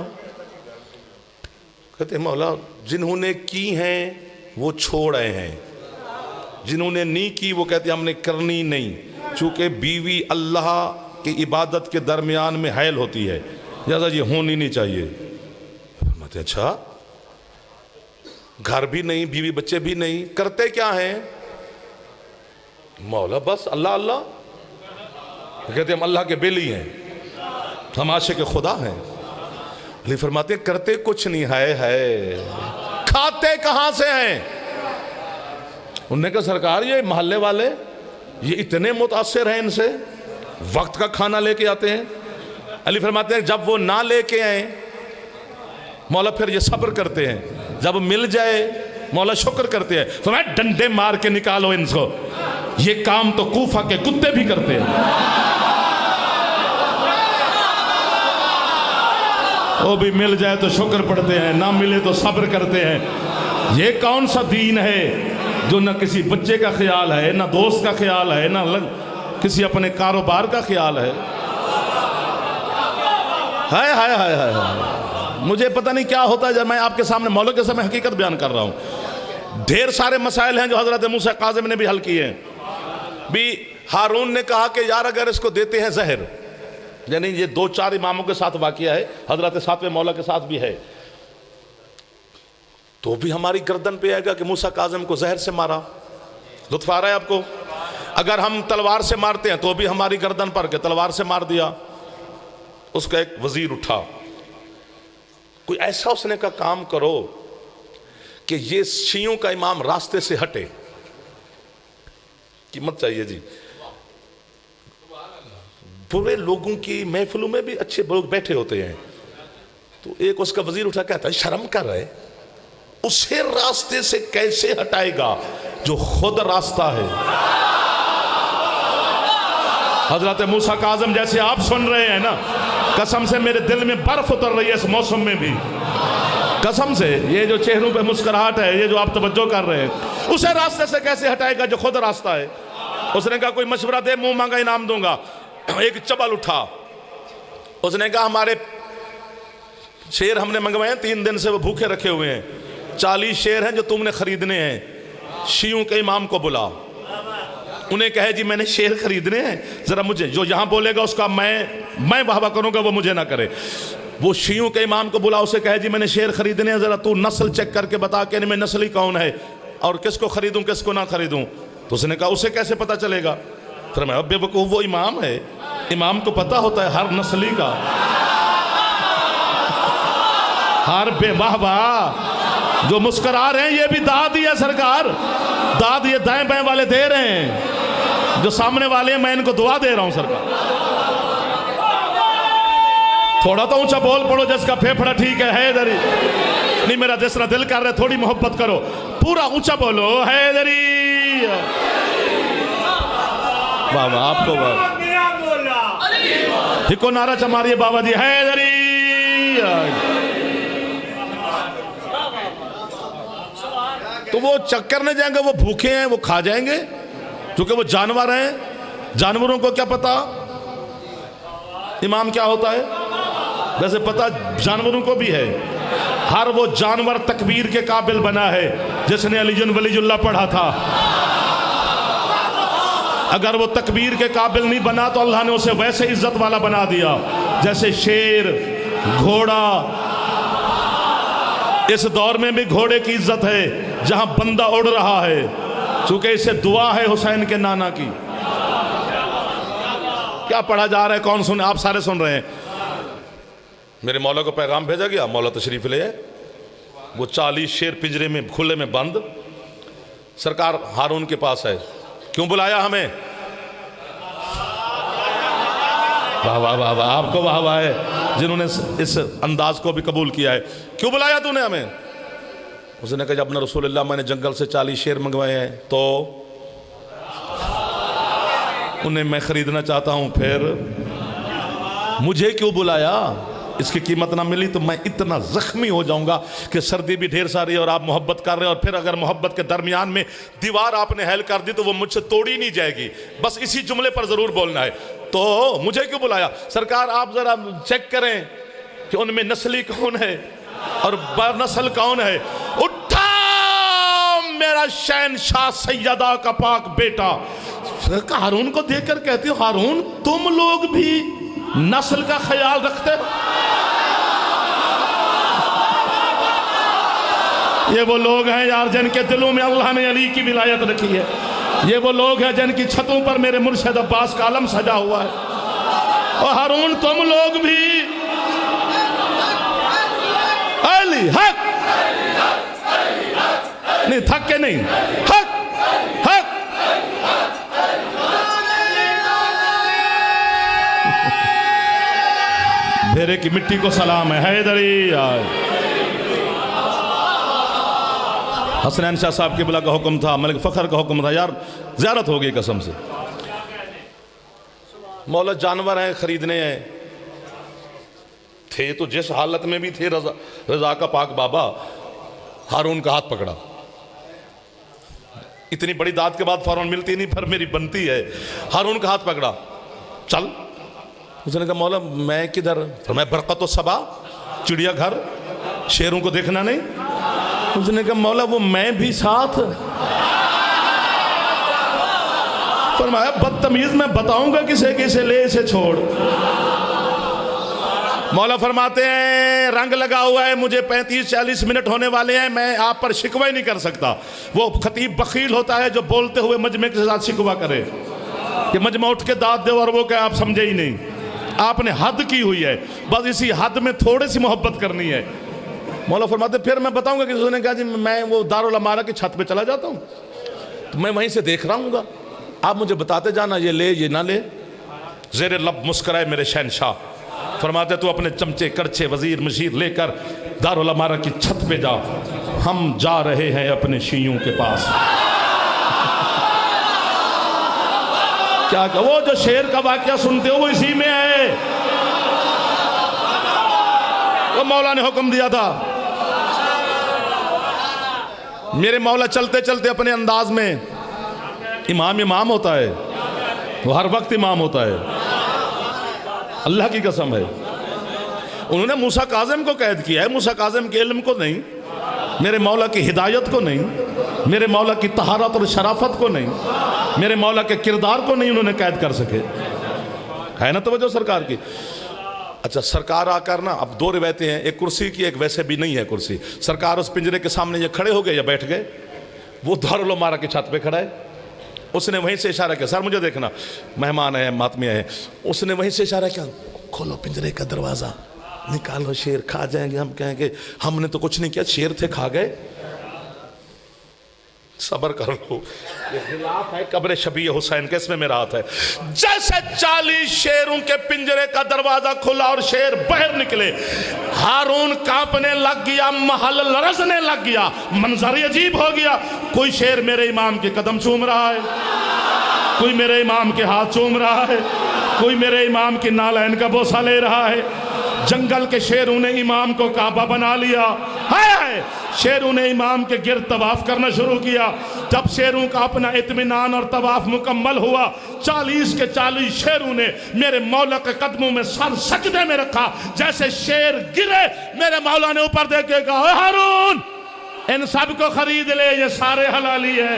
कहते हैं मौला जिन्होंने की हैं वो छोड़ आए हैं, जिन्होंने नहीं की वो कहते हैं हमने करनी नहीं, चूंकि बीवी अल्लाह की इबादत के दरमियान में हैल होती है, ज़्यादा ये होनी नहीं चाहिए। फरमाते अच्छा घर भी नहीं, बीवी बच्चे भी नहीं, करते क्या हैं? मौला बस अल्लाह अल्लाह। कहते हम अल्लाह के बेली हैं, हम आशिक खुदा हैं। अली फरमाते करते कुछ नहीं है, खाते कहां से हैं? उन्होंने कहा सरकार ये मोहल्ले वाले ये इतने मुतासिर हैं इनसे, वक्त का खाना लेके आते हैं। अली फरमाते हैं जब वो ना लेके आए मौला फिर ये सब्र करते हैं, जब मिल जाए मौला शुक्र करते हैं। फरमाया डंडे मार के निकालो इनको, ये काम तो कूफा के कुत्ते भी करते हैं। वो भी मिल जाए तो शुक्र पढ़ते हैं, ना मिले तो सब्र करते हैं। ये कौन सा दीन है जो ना किसी बच्चे का ख्याल है, ना दोस्त का ख्याल है, ना किसी अपने कारोबार का ख्याल है। हाय हाय हाय हाय, मुझे पता नहीं क्या होता है जब मैं आपके सामने मौला के समय हकीकत बयान कर रहा हूँ। ढेर सारे मसाइल हैं जो हजरत मूसा काज़िम ने भी हल किए हैं। भी हारून ने कहा कि यार अगर इसको देते हैं जहर, यानी ये 2-4 इमामों के साथ वाकिया है, हजरत सातवें मौला के साथ भी है, तो भी हमारी गर्दन पे आएगा कि मूसा काज़िम को जहर से मारा। लुत्फ आ रहा है आपको? अगर हम तलवार से मारते हैं तो भी हमारी गर्दन पर के तलवार से मार दिया। उसका एक वजीर उठा, कोई ऐसा उसने का काम करो कि ये शियों का इमाम रास्ते से हटे। कीमत चाहिए जी। बुरे लोगों की महफिलों में भी अच्छे लोग बैठे होते हैं, तो एक उसका वजीर उठा कहता है शर्म कर रहे, उसे रास्ते से कैसे हटाएगा जो खुद रास्ता है। हजरत मूसा काज़िम जैसे आप सुन रहे हैं ना, कसम से मेरे दिल में बर्फ उतर रही है इस मौसम में भी, कसम से। ये जो चेहरों पे मुस्कुराहट है, ये जो आप तवज्जो कर रहे हैं, उसे रास्ते से कैसे हटाएगा जो खुद रास्ता है। उसने कहा कोई मशवरा दे, मुंह मांगा इनाम दूंगा। एक चबल उठा, उसने कहा हमारे शेर हमने मंगवाए, 3 दिन से वो भूखे रखे हुए हैं, 40 शेर हैं जो तुमने खरीदने हैं। शियों के इमाम को बुला, उन्हें कहे जी मैंने शेर खरीदने हैं, जरा मुझे जो यहां बोलेगा उसका मैं वाहवा करूंगा, वो मुझे ना करे। वो शियों के इमाम को बुला, उसे कहे जी मैंने शेर खरीदने हैं, जरा तू नस्ल चेक करके बता कि इनमें नस्ली कौन है और किसको खरीदूं किसको ना खरीदूं। तो उसने कहा उसे कैसे पता चलेगा? फिर मैं बेवकूफ, वो इमाम है, इमाम को पता होता है हर नस्ली का, हर वाह वाह। जो मुस्कुरा रहे हैं ये भी दाद ही है सरकार, दाद ये दाएं बाएं वाले दे रहे हैं, जो सामने वाले हैं मैं इनको दुआ दे रहा हूं सरकार। थोड़ा तो ऊंचा बोल पड़ो, जिसका फेफड़ा ठीक है हैदरी नहीं, मेरा जिस तरह दिल कर रहा है थोड़ी मोहब्बत करो, पूरा ऊंचा बोलो हैदरी। वाह वाह, आपको हिको नारा च मारिए बाबा जी हैदरी। तो वो चक्कर नहीं जाएंगे, वो भूखे हैं, वो खा जाएंगे, क्योंकि वो जानवर हैं। जानवरों को क्या पता इमाम क्या होता है, वैसे पता जानवरों को भी है। हर वो जानवर तकबीर के काबिल बना है जिसने अलीजुन वलीजुल्लाह पढ़ा था। अगर वो तकबीर के काबिल नहीं बना तो अल्लाह ने उसे वैसे इज्जत वाला बना दिया जैसे शेर, घोड़ा। इस दौर में भी घोड़े की इज्जत है जहां बंदा उड़ रहा है, चूंकि इसे दुआ है हुसैन के नाना की। क्या पढ़ा जा रहा है, कौन सुने? आप सारे सुन रहे हैं। मेरे मौला को पैगाम भेजा गया, मौला तशरीफ ले आए। वो 40 शेर पिंजरे में खुले में बंद, सरकार हारून के पास है। क्यों बुलाया हमें? वाह वाह वाह वाह, आपको वाह वाह है जिन्होंने इस अंदाज को भी कबूल किया है। क्यों बुलाया तूने हमें? उसने कहा जब न रसूलुल्लाह मैंने जंगल से 40 शेर मंगवाए हैं तो उन्हें मैं खरीदना चाहता हूं, फिर मुझे क्यों बुलाया? इसकी कीमत ना मिली तो मैं इतना जख्मी हो जाऊंगा कि सर्दी भी ढेर सारी है और आप मोहब्बत कर रहे हैं, और फिर अगर मोहब्बत के दरमियान में दीवार आपने हेल कर दी तो वो मुझसे तोड़ी नहीं जाएगी। बस इसी जुमले पर जरूर बोलना है। तो मुझे क्यों बुलाया? सरकार आप जरा चेक करें कि उनमें नस्ली कौन है और बनस्ल कौन है। उठा मेरा शहनशाह सैयदा का पाक बेटा। हारून को देखकर कहती हो, हारून तुम लोग भी नस्ल का ख्याल रखते हो? ये वो लोग हैं यार जिनके दिलों में अल्लाह ने अली की विलायत रखी है। ये वो लोग हैं जिनकी छतों पर मेरे मुर्शिद अब्बास का आलम सजा हुआ है। और हारून तुम लोग भी अली हक नहीं, थक के नहीं, हक हक। भेरे की मिट्टी को सलाम है, हैदरी। हसनैन शाह साहब की बिला का हुक्म था, मलिक फ़खर का हुक्म था। यार ज़ियारत हो गई कसम से। मौला जानवर हैं, खरीदने हैं। थे तो जिस हालत में भी थे, रजा का पाक बाबा हारून का हाथ पकड़ा। इतनी बड़ी दाद के बाद फौरन मिलती नहीं, पर मेरी बनती है। हारून का हाथ पकड़ा, चल। उसने कहा मौला मैं किधर? तो मैं बरकत सबा, चिड़ियाघर, शेरों को देखना नहीं? उसने कहा मौला वो मैं भी साथ। फरमाया बदतमीज मैं बताऊंगा किसे किसे, ले इसे छोड़। मौला फरमाते हैं रंग लगा हुआ है, मुझे 35-40 मिनट होने वाले हैं, मैं आप पर शिकवा ही नहीं कर सकता। वो खतीब बखील होता है जो बोलते हुए मजमे के साथ शिकवा करे कि मजमा उठ के दाद दे, और वो क्या आप समझे ही नहीं। आपने हद की हुई है, बस इसी हद में थोड़ी सी मोहब्बत करनी है। मौला फरमाते फिर मैं बताऊंगा कि उसने कहा जी मैं वो दारुल अमारा की छत पे चला जाता हूँ, तो मैं वहीं से देख रहा हूँगा, आप मुझे बताते जाना ये ले ये ना ले। ज़ेरे लब मुस्कराए मेरे शहनशाह, फरमाते तू अपने चमचे करछे वजीर मशीर लेकर दारुल अमारा की छत पे जा, हम जा रहे हैं अपने शियों के पास। क्या वो जो शेर का वाकया सुनते हो वो इसी में है। वो मौला ने हुक्म दिया था। मेरे मौला चलते चलते अपने अंदाज में, इमाम इमाम होता है, वो हर वक्त इमाम होता है, अल्लाह की कसम है। उन्होंने मूसा काज़िम को कैद किया है, मूसा काज़िम के इल्म को नहीं, मेरे मौला की हिदायत को नहीं, मेरे मौला की तहारत और शराफत को नहीं, मेरे मौला के किरदार को नहीं उन्होंने कैद कर सके। है ना तवज्जो सरकार की। अच्छा सरकार आकर ना, अब दो रिवायतें हैं, एक कुर्सी की एक वैसे भी नहीं है कुर्सी। सरकार उस पिंजरे के सामने ये खड़े हो गए या बैठ गए, वो दारुल अमारा की छत पे खड़ा है। उसने वहीं से इशारा किया, सर मुझे देखना, मेहमान है मातमी है। उसने वहीं से इशारा किया, खोलो पिंजरे का दरवाज़ा, निकालो शेर, खा जाएंगे। हम कहेंगे हमने तो कुछ नहीं किया, शेर थे खा गए। सब्र कर लो, ये खिलाफ है कब्र शबी हुसैन के, इसमें मेरा हाथ है। जैसे 40 शेरों के पिंजरे का दरवाजा खुला और शेर बाहर निकले, हारून कांपने लग गया, महल लरजने लग गया, मंजर अजीब हो गया। कोई शेर मेरे इमाम के कदम चूम रहा है, कोई मेरे इमाम के हाथ चूम रहा है, कोई मेरे इमाम की नालैन का बोसा ले रहा है। जंगल के शेरों ने इमाम को काबा बना लिया। हाय शेरों ने इमाम के गिर्द तवाफ करना शुरू किया। जब शेरों का अपना इत्मीनान और तवाफ मुकम्मल हुआ, 40 के 40 शेरों ने मेरे मौला के कदमों में सर सजदे में रखा। जैसे शेर गिरे, मेरे मौला ने ऊपर देख के कहा, हारून इन सब को खरीद ले, ये सारे हलाली है।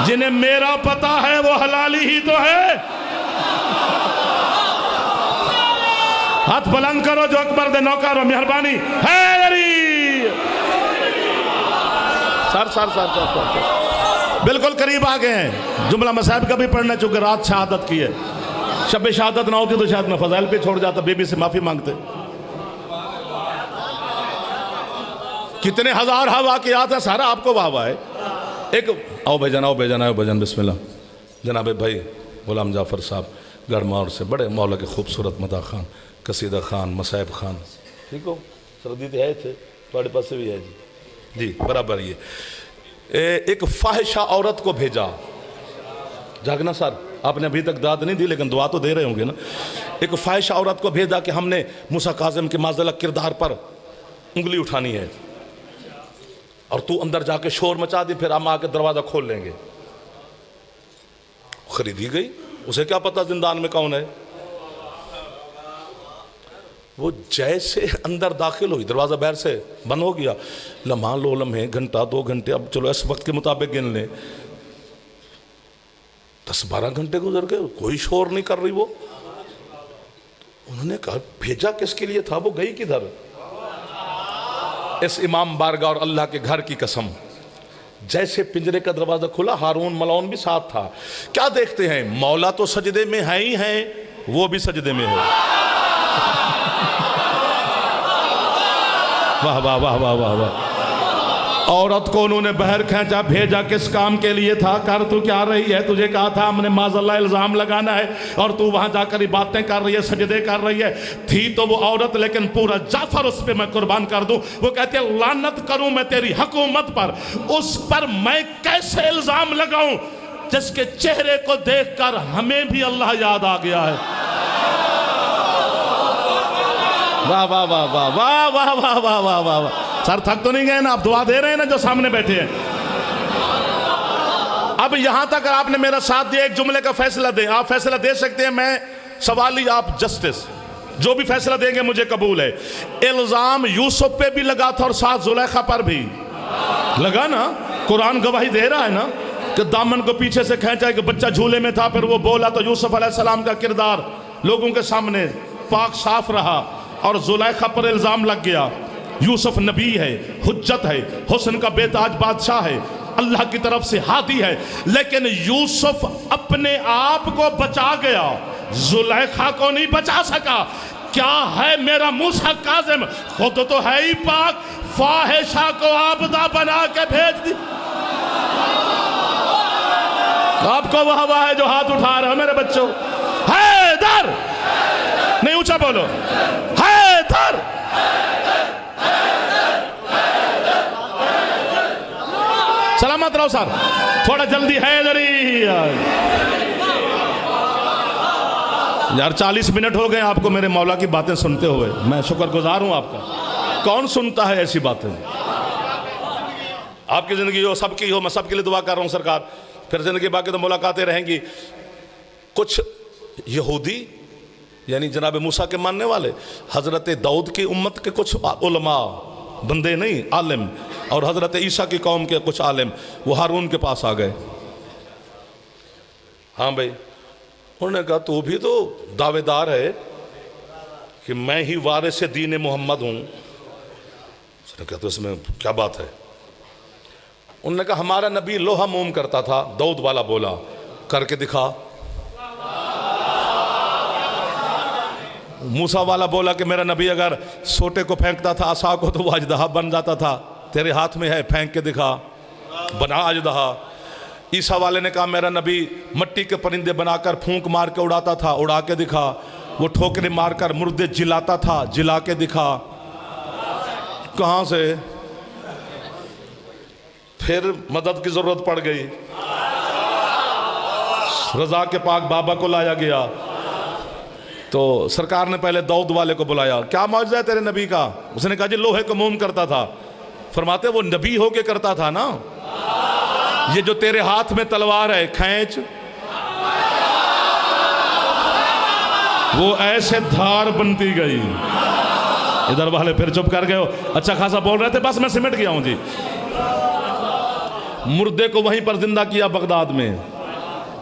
जिन्हें मेरा पता है वो हलाली ही तो है। हाथ बुलंद करो जो अकबर दे नौकर, मेहरबानी है। Sir sir sir sir sir बिल्कुल करीब आ गए हैं। जुमला मसाहब का भी पढ़ना, चूंकि रात शहादत की है। शब शहादत ना होती तो शायद मैं फजाइल पे छोड़ जाता, बीबी से माफी मांगते। कितने हजार हवा की याद है, सारा आपको वाह है। एक आओ भाईजान, आओ भाईजान, आओ भाईजान, बिस्मिल्लाह। जनाब भाई गुलाम जाफर साहब गढ़मार से, बड़े मौला के खूबसूरत मदा खान, कसीदा खान, मसाइब खान, ठीक हो, सर्दी तो है थे थोड़े पास भी है जी बराबर। ये एक फाहिशा औरत को भेजा, जागना सर आपने अभी तक दाद नहीं दी लेकिन दुआ तो दे रहे होंगे ना। एक फाहिशा औरत को भेजा कि हमने मूसा काज़िम के माज़ला किरदार पर उंगली उठानी है और तू अंदर जाके शोर मचा दी, फिर हम आके दरवाज़ा खोल लेंगे। खरीदी गई, उसे क्या पता जिंदान में कौन है। वो जैसे अंदर दाखिल हुई, दरवाज़ा बाहर से बंद हो गया। लम्हा लो लम्हे, घंटा 2 घंटे, अब चलो इस वक्त के मुताबिक गिन लें, 10-12 घंटे गुजर गए, कोई शोर नहीं कर रही वो। उन्होंने कहा भेजा किसके लिए था, वो गई किधर। इस इमाम बारगाह और अल्लाह के घर की कसम, जैसे पिंजरे का दरवाजा खुला, हारून मलौन भी साथ था। क्या देखते हैं, मौला तो सजदे में है ही है, वो भी सजदे में है। वाह वाह वाह वाह वाह वाह। औरत को उन्होंने बहर खींचा, भेजा किस काम के लिए था, कर तू क्या रही है, तुझे कहा था हमने माज़अल्लाह इल्ज़ाम लगाना है और तू वहां जाकर ही बातें कर रही है, सजदे कर रही है। थी तो वो औरत, लेकिन पूरा जाफर उस पर मैं कुर्बान कर दूं। वो कहती है लानत करूं मैं तेरी हुकूमत पर, उस पर मैं कैसे इल्ज़ाम लगाऊं जिसके चेहरे को देखकर हमें भी अल्लाह याद आ गया है। वाह वाह वाह वाह वाह वाह वाह वाह वाह वाह वाह। सर थक तो नहीं गए ना, आप दुआ दे रहे हैं ना जो सामने बैठे हैं। अब यहां तक आपने मेरा साथ दिया, एक जुमले का फैसला दें। आप फैसला दे सकते हैं, मैं सवाल ही, आप जस्टिस, जो भी फैसला देंगे मुझे कबूल है। इल्जाम यूसुफ पे भी लगा था और साथ जुलेखा पर भी लगा ना। कुरान गवाही दे रहा है ना कि दामन को पीछे से खींचा, कि बच्चा झूले में था, फिर वो बोला तो यूसुफ अलैहिस्सलाम का किरदार लोगों के सामने पाक साफ रहा और जुलेखा पर इल्जाम लग गया। यूसुफ नबी है, हुज्जत है, हुस्न का बेताज बादशाह है, अल्लाह की तरफ से हादी है, लेकिन यूसुफ अपने आप को बचा गया, जुलेखा को नहीं बचा सका। क्या है मेरा मूसा काज़िम, खुद तो है ही पाक, फाहिशा को आबदा बना के भेज दी। आपको वाह है जो हाथ उठा रहे हो मेरे बच्चों। हैदर, नहीं ऊंचा बोलो, हैदर। सलामत रहो सर, थोड़ा जल्दी हैदरी यार। 40 मिनट हो गए आपको मेरे मौला की बातें सुनते हुए, मैं शुक्रगुजार हूं आपका। कौन सुनता है ऐसी बातें। आपकी जिंदगी हो, सबकी हो, मैं सबके लिए दुआ कर रहा हूं सरकार। फिर जिंदगी बाकी तो मुलाकातें रहेंगी। कुछ यहूदी यानी जनाब मूसा के मानने वाले, हज़रत दाऊद की उम्मत के कुछ उलमा, बंदे नहीं आलिम, और हज़रत ईसा की कौम के कुछ आलिम, वो हारून के पास आ गए। हाँ भाई, उन्होंने कहा तू भी तो दावेदार है कि मैं ही वारिस दीन मोहम्मद हूँ। उसने कहा तो इसमें क्या बात है। उन्होंने कहा हमारा नबी लोहा मोम करता था। दाऊद वाला बोला करके दिखा। मूसा वाला बोला कि मेरा नबी अगर सोटे को फेंकता था आसा को तो वो अजदहा बन जाता था, तेरे हाथ में है, फेंक के दिखा, बना अजदहा। ईसा वाले ने कहा मेरा नबी मट्टी के परिंदे बनाकर फूंक मार के उड़ाता था, उड़ा के दिखा। वो ठोकरे मारकर मुर्दे जिलाता था, जिला के दिखा। कहाँ से फिर मदद की जरूरत पड़ गई। रजा के पाक बाबा को लाया गया तो सरकार ने पहले दाऊद वाले को बुलाया, क्या मौजूद है तेरे नबी का। उसने कहा जी लोहे को मोम करता था, फरमाते वो नबी होके करता था ना। ये जो तेरे हाथ में तलवार है, खींच, वो ऐसे धार बनती गई। इधर वाले फिर चुप कर गए, अच्छा खासा बोल रहे थे, बस मैं सिमट गया हूं जी। मुर्दे को वहीं पर जिंदा किया बगदाद में।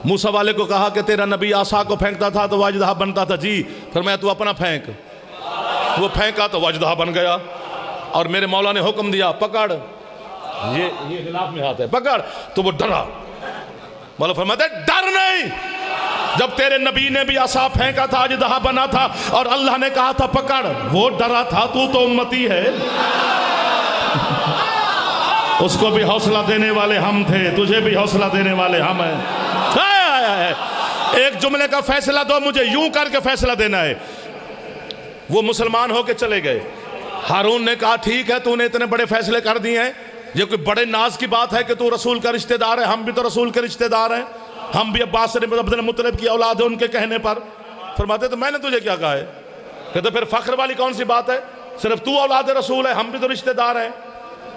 मूसा वाले को कहा कि तेरा नबी आसा को फेंकता था तो वाजदहा बनता था जी, फिर मैं तू अपना फेंक। वो फेंका तो वाजदहा बन गया। और मेरे मौला ने हुक्म दिया पकड़, ये खिलाफ में हाथ है, पकड़, तो वो डरा। मौला फरमाते डर नहीं, जब तेरे नबी ने भी आसा फेंका था अजदहा बना था और अल्लाह ने कहा था पकड़, वो डरा था। तू तो उम्मती है, उसको भी हौसला देने वाले हम थे, तुझे भी हौसला देने वाले हम हैं। एक जुमले का फैसला दो, मुझे यूं करके फैसला देना है। वो मुसलमान होके चले गए। हारून ने कहा ठीक है, तूने इतने बड़े फैसले कर दिए हैं, ये कोई बड़े नाज की बात है कि तू रसूल का रिश्तेदार है, हम भी तो रसूल के रिश्तेदार हैं, हम भी अब्बास अब्दुल मुत्तलिब की औलाद है उनके कहने पर। फरमाते तो मैंने तुझे क्या कहा है? कहते फिर फख्र वाली कौन सी बात है, सिर्फ तू औलाद रसूल है, हम भी तो रिश्तेदार हैं,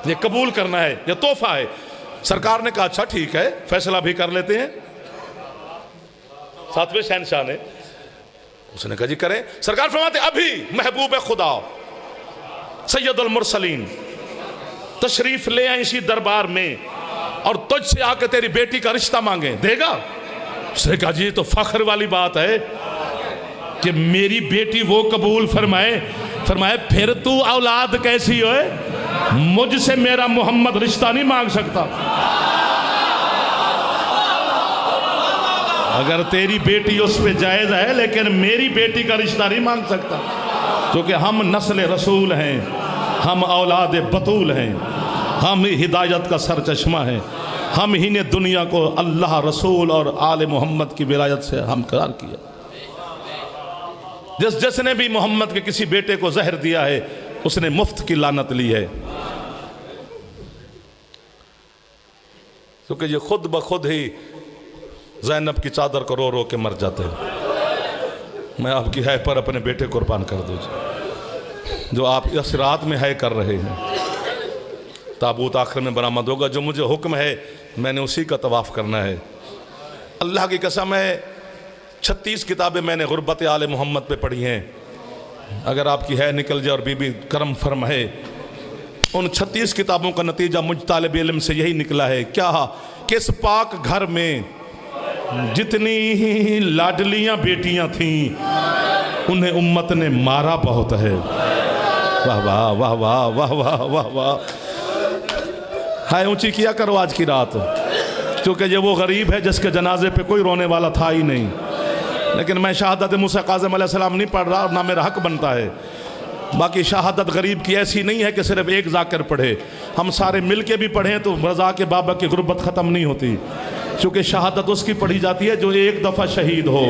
ये कबूल करना है, ये तोहफा है। सरकार ने कहा अच्छा ठीक है, फैसला भी कर लेते हैं। सातवें शहनशाह ने, उसने कहा जी करें। सरकार फरमाते अभी महबूब खुदा सैयदुल मुरसलीन तशरीफ ले आए इसी दरबार में और तुझसे आके तेरी बेटी का रिश्ता मांगे, देगा? उसने कहा जी तो फख्र वाली बात है कि मेरी बेटी वो कबूल फरमाए। फरमाए फिर तू औलाद कैसी हो, मुझसे मेरा मोहम्मद रिश्ता नहीं मांग सकता। अगर तेरी बेटी उस पे जायज है, लेकिन मेरी बेटी का रिश्ता नहीं मांग सकता, क्योंकि हम नस्ल रसूल हैं, हम औलाद बतूल हैं, हम ही हिदायत का सर चश्मा है, हम ही ने दुनिया को अल्लाह रसूल और आले मोहम्मद की विलायत से हमकार किया। जिसने भी मोहम्मद के किसी बेटे को जहर दिया है उसने मुफ्त की लानत ली है, क्योंकि ये खुद ब खुद ही ज़ैनब की चादर को रो रो के मर जाते हैं। मैं आपकी है पर अपने बेटे कुर्बान कर दूँ, जो आप इस रात में है कर रहे हैं। ताबूत आखिर में बरामद होगा, जो मुझे हुक्म है मैंने उसी का तवाफ़ करना है। अल्लाह की कसम है 36 किताबें मैंने गुरबत आले मोहम्मद पे पढ़ी हैं। अगर आपकी है निकल जाए और बीबी करम फरमाए, उन 36 किताबों का नतीजा मुझ तालिब इल्म से यही निकला है क्या, कि इस पाक घर में जितनी लाडलियां बेटियां थीं उन्हें उम्मत ने मारा बहुत है। वाह वाह वाह वाह वाह वाह वाह वाह। हाय ऊंची किया करो आज की रात, क्योंकि ये वो गरीब है जिसके जनाजे पे कोई रोने वाला था ही नहीं। लेकिन मैं शहादत मूसा काज़िम अलैहिस्सलाम नहीं पढ़ रहा, ना मेरा हक बनता है। बाकी शहादत गरीब की ऐसी नहीं है कि सिर्फ एक जाकर पढ़े, हम सारे मिल के भी पढ़ें तो रज़ा के बाबा की गुर्बत ख़त्म नहीं होती, क्योंकि शहादत उसकी पढ़ी जाती है जो एक दफ़ा शहीद हो।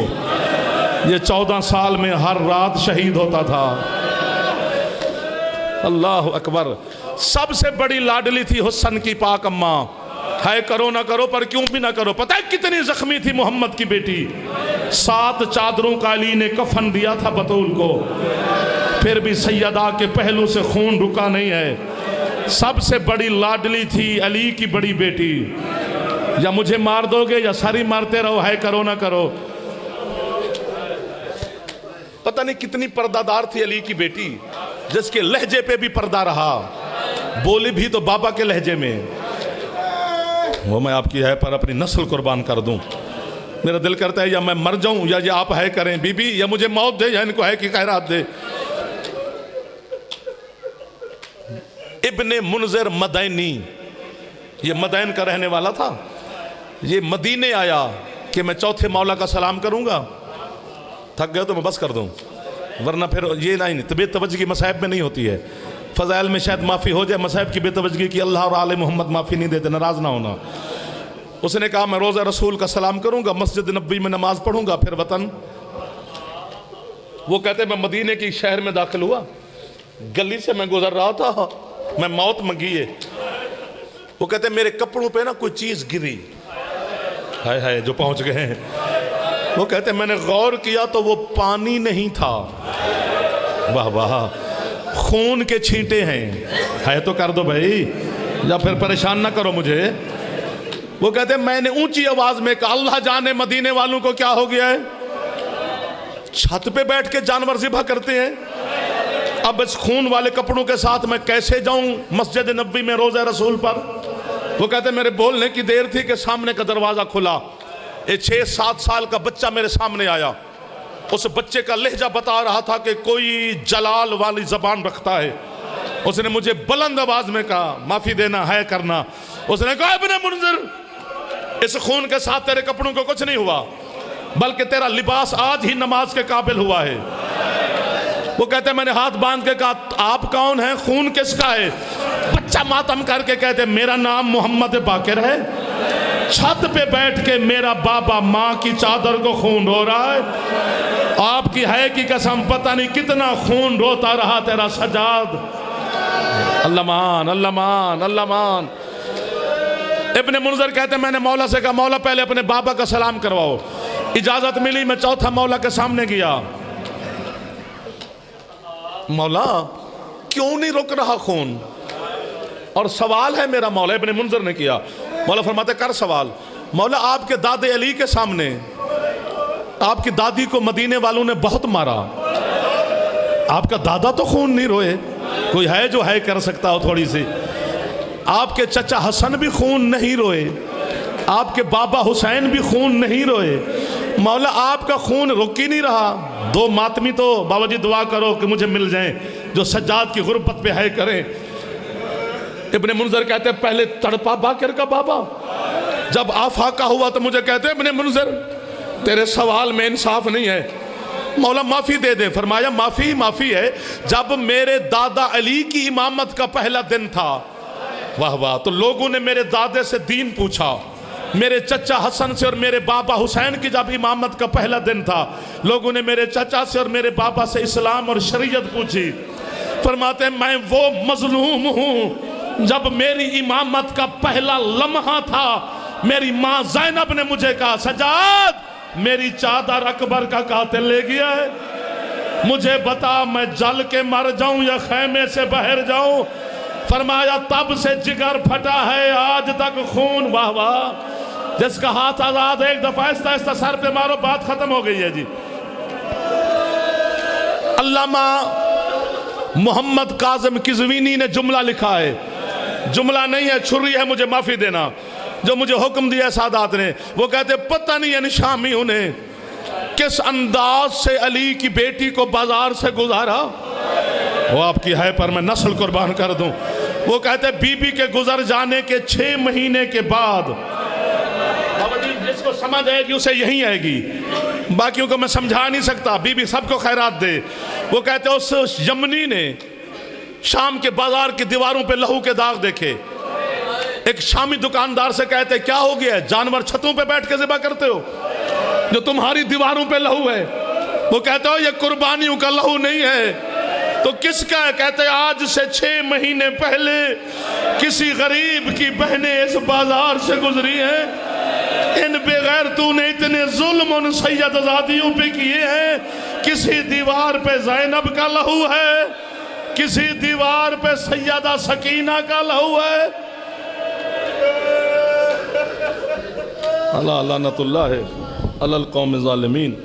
ये 14 साल में हर रात शहीद होता था। अल्लाह अकबर। सबसे बड़ी लाडली थी हुस्न की पाक अम्मा, है करो ना करो पर क्यों भी ना करो। पता है कितनी जख्मी थी मोहम्मद की बेटी, 7 चादरों का अली ने कफन दिया था बतूल को, फिर भी सैयदा के पहलू से खून रुका नहीं है। सबसे बड़ी लाडली थी अली की बड़ी बेटी। या मुझे मार दोगे या सारी मारते रहो, है करो ना करो। पता नहीं कितनी पर्दादार थी अली की बेटी, जिसके लहजे पे भी पर्दा रहा, बोली भी तो बाबा के लहजे में। वो मैं आपकी है पर अपनी नस्ल कुर्बान कर दूं। मेरा दिल करता है या मैं मर जाऊं या ये आप है करें बीबी, या मुझे मौत दे या इनको है कि खैरात दे। इब्ने मुनज़िर मदैनी, ये मदैन का रहने वाला था, ये मदीने आया कि मैं चौथे मौला का सलाम करूंगा। थक गए तो मैं बस कर दूं, वरना फिर ये नहीं बेतवजगी मसाहब में नहीं होती है। फ़ज़ाइल में शायद माफ़ी हो जाए, मसाहब की बेतवजगी की अल्लाह और आले मोहम्मद माफ़ी नहीं देते, नाराज़ ना होना। उसने कहा मैं रोज़ा रसूल का सलाम करूंगा, मस्जिद नबवी में नमाज पढ़ूंगा, फिर वतन। वो कहते मैं मदीने की शहर में दाखिल हुआ, गली से मैं गुजर रहा था, मैं मौत मंगी है। वो कहते मेरे कपड़ों पे ना कोई चीज़ गिरी, हाय हाय जो पहुंच गए हैं। वो कहते मैंने गौर किया तो वो पानी नहीं था। वाह वाह। खून के छींटे हैं। है तो कर दो भाई, या फिर परेशान ना करो मुझे। वो कहते हैं मैंने ऊंची आवाज में कहा, अल्लाह जाने मदीने वालों को क्या हो गया है, छत पे बैठ के जानवर ज़िबह करते हैं। अब इस खून वाले कपड़ों के साथ मैं कैसे जाऊं मस्जिद नबवी में रोज़े रसूल पर। वो कहते मेरे बोलने की देर थी कि सामने का दरवाज़ा खुला, एक 6-7 साल का बच्चा मेरे सामने आया। उस बच्चे का लहजा बता रहा था कि कोई जलाल वाली ज़बान रखता है। उसने मुझे बुलंद आवाज में कहा, माफ़ी देना है करना। उसने कहा इब्ने मुनज़िर, इस खून के साथ तेरे कपड़ों को कुछ नहीं हुआ, बल्कि तेरा लिबास आज ही नमाज के काबिल हुआ है। वो कहते मैंने हाथ बांध के कहा आप कौन हैं, खून किसका है। बच्चा मातम करके कहते मेरा नाम मोहम्मद बाकिर है, छत पे बैठ के मेरा बाबा माँ की चादर को खून रो रहा है। आपकी है की कसम पता नहीं कितना खून रोता रहा तेरा सजाद। अल्लाह मान, अल्लाह मान, अल्लाह मान। इब्ने मुनज़िर कहते मैंने मौला से कहा मौला पहले अपने बाबा का सलाम करवाओ। इजाजत मिली, मैं चौथा मौला के सामने गया। मौला क्यों नहीं रुक रहा खून, और सवाल है मेरा मौला। इब्ने मुनज़िर ने किया। मौला फरमाते कर सवाल। मौला आपके दादे अली के सामने आपकी दादी को मदीने वालों ने बहुत मारा, आपका दादा तो खून नहीं रोए, कोई है जो है कर सकता हो थोड़ी सी। आपके चचा हसन भी खून नहीं रोए, आपके बाबा हुसैन भी खून नहीं रोए। मौला आपका खून रुक ही नहीं रहा। दो मातमी तो बाबा जी दुआ करो कि मुझे मिल जाएं जो सज्जाद की गुर्बत पे है करें। इब्ने मुनज़िर कहते पहले तड़पा बाकिर का बाबा, जब आफाका हुआ तो मुझे कहते इब्ने मुनज़िर तेरे सवाल में इंसाफ नहीं है, मौला माफ़ी दे दे। फरमाया माफ़ी माफ़ी है। जब मेरे दादा अली की इमामत का पहला दिन था, वाह वाह, तो लोगों ने मेरे दादे से दीन पूछा। मेरे चचा हसन से और मेरे बाबा हुसैन की जब इमामत का पहला दिन था, लोगों ने मेरे चचा से और मेरे बाबा से इस्लाम और शरीयत पूछी। फरमाते मैं वो मजलूम हूँ, जब मेरी इमामत का पहला लम्हा था, मेरी माँ ज़ैनब ने मुझे कहा सज्जाद मेरी चादर अकबर का कातिल ले गया है, मुझे बता मैं जल के मर जाऊं या खैमे से बाहर जाऊं। फरमाया तब से जिगर फटा है आज तक खून। वाह वाह, जिसका हाथ आजाद एक दफा ऐसा ऐसा सर पे मारो बात खत्म हो गई है जी। अल्लामा मोहम्मद काज़िम किज़वीनी ने जुमला लिखा है, जुमला नहीं है छुरी है, मुझे माफ़ी देना, जो मुझे हुक्म दिया सादात ने। वो कहते पता नहीं इन शामी उन्हें किस अंदाज से अली की बेटी को बाजार से गुजारा। वो आपकी है पर मैं नस्ल कुर्बान कर दूं। वो कहते बीबी के गुजर जाने के 6 महीने के बाद, बाबा जी जिसको समझ आएगी उसे यही आएगी, बाकियों को मैं समझा नहीं सकता, बीबी सबको खैरात दे। वो कहते उस यमनी ने शाम के बाजार की दीवारों पे लहू के दाग देखे। एक शामी दुकानदार से कहते क्या हो गया, जानवर छतों पे बैठ के ज़िबा करते हो जो तुम्हारी दीवारों पे लहू है। वो कहते हो ये कुर्बानियों का लहू नहीं है तो किसका है। कहते आज से 6 महीने पहले किसी गरीब की बहनें इस बाजार से गुजरी हैं, इन बेगैर तूने इतने जुल्म उन सैयदजादियों पे किए हैं। किसी दीवार पे ज़ैनब का लहू है, किसी दीवार पे सैयदा सकीना का लहू है। अल्लाह लानतुल्लाह है अलल कौम ज़ालिमीन।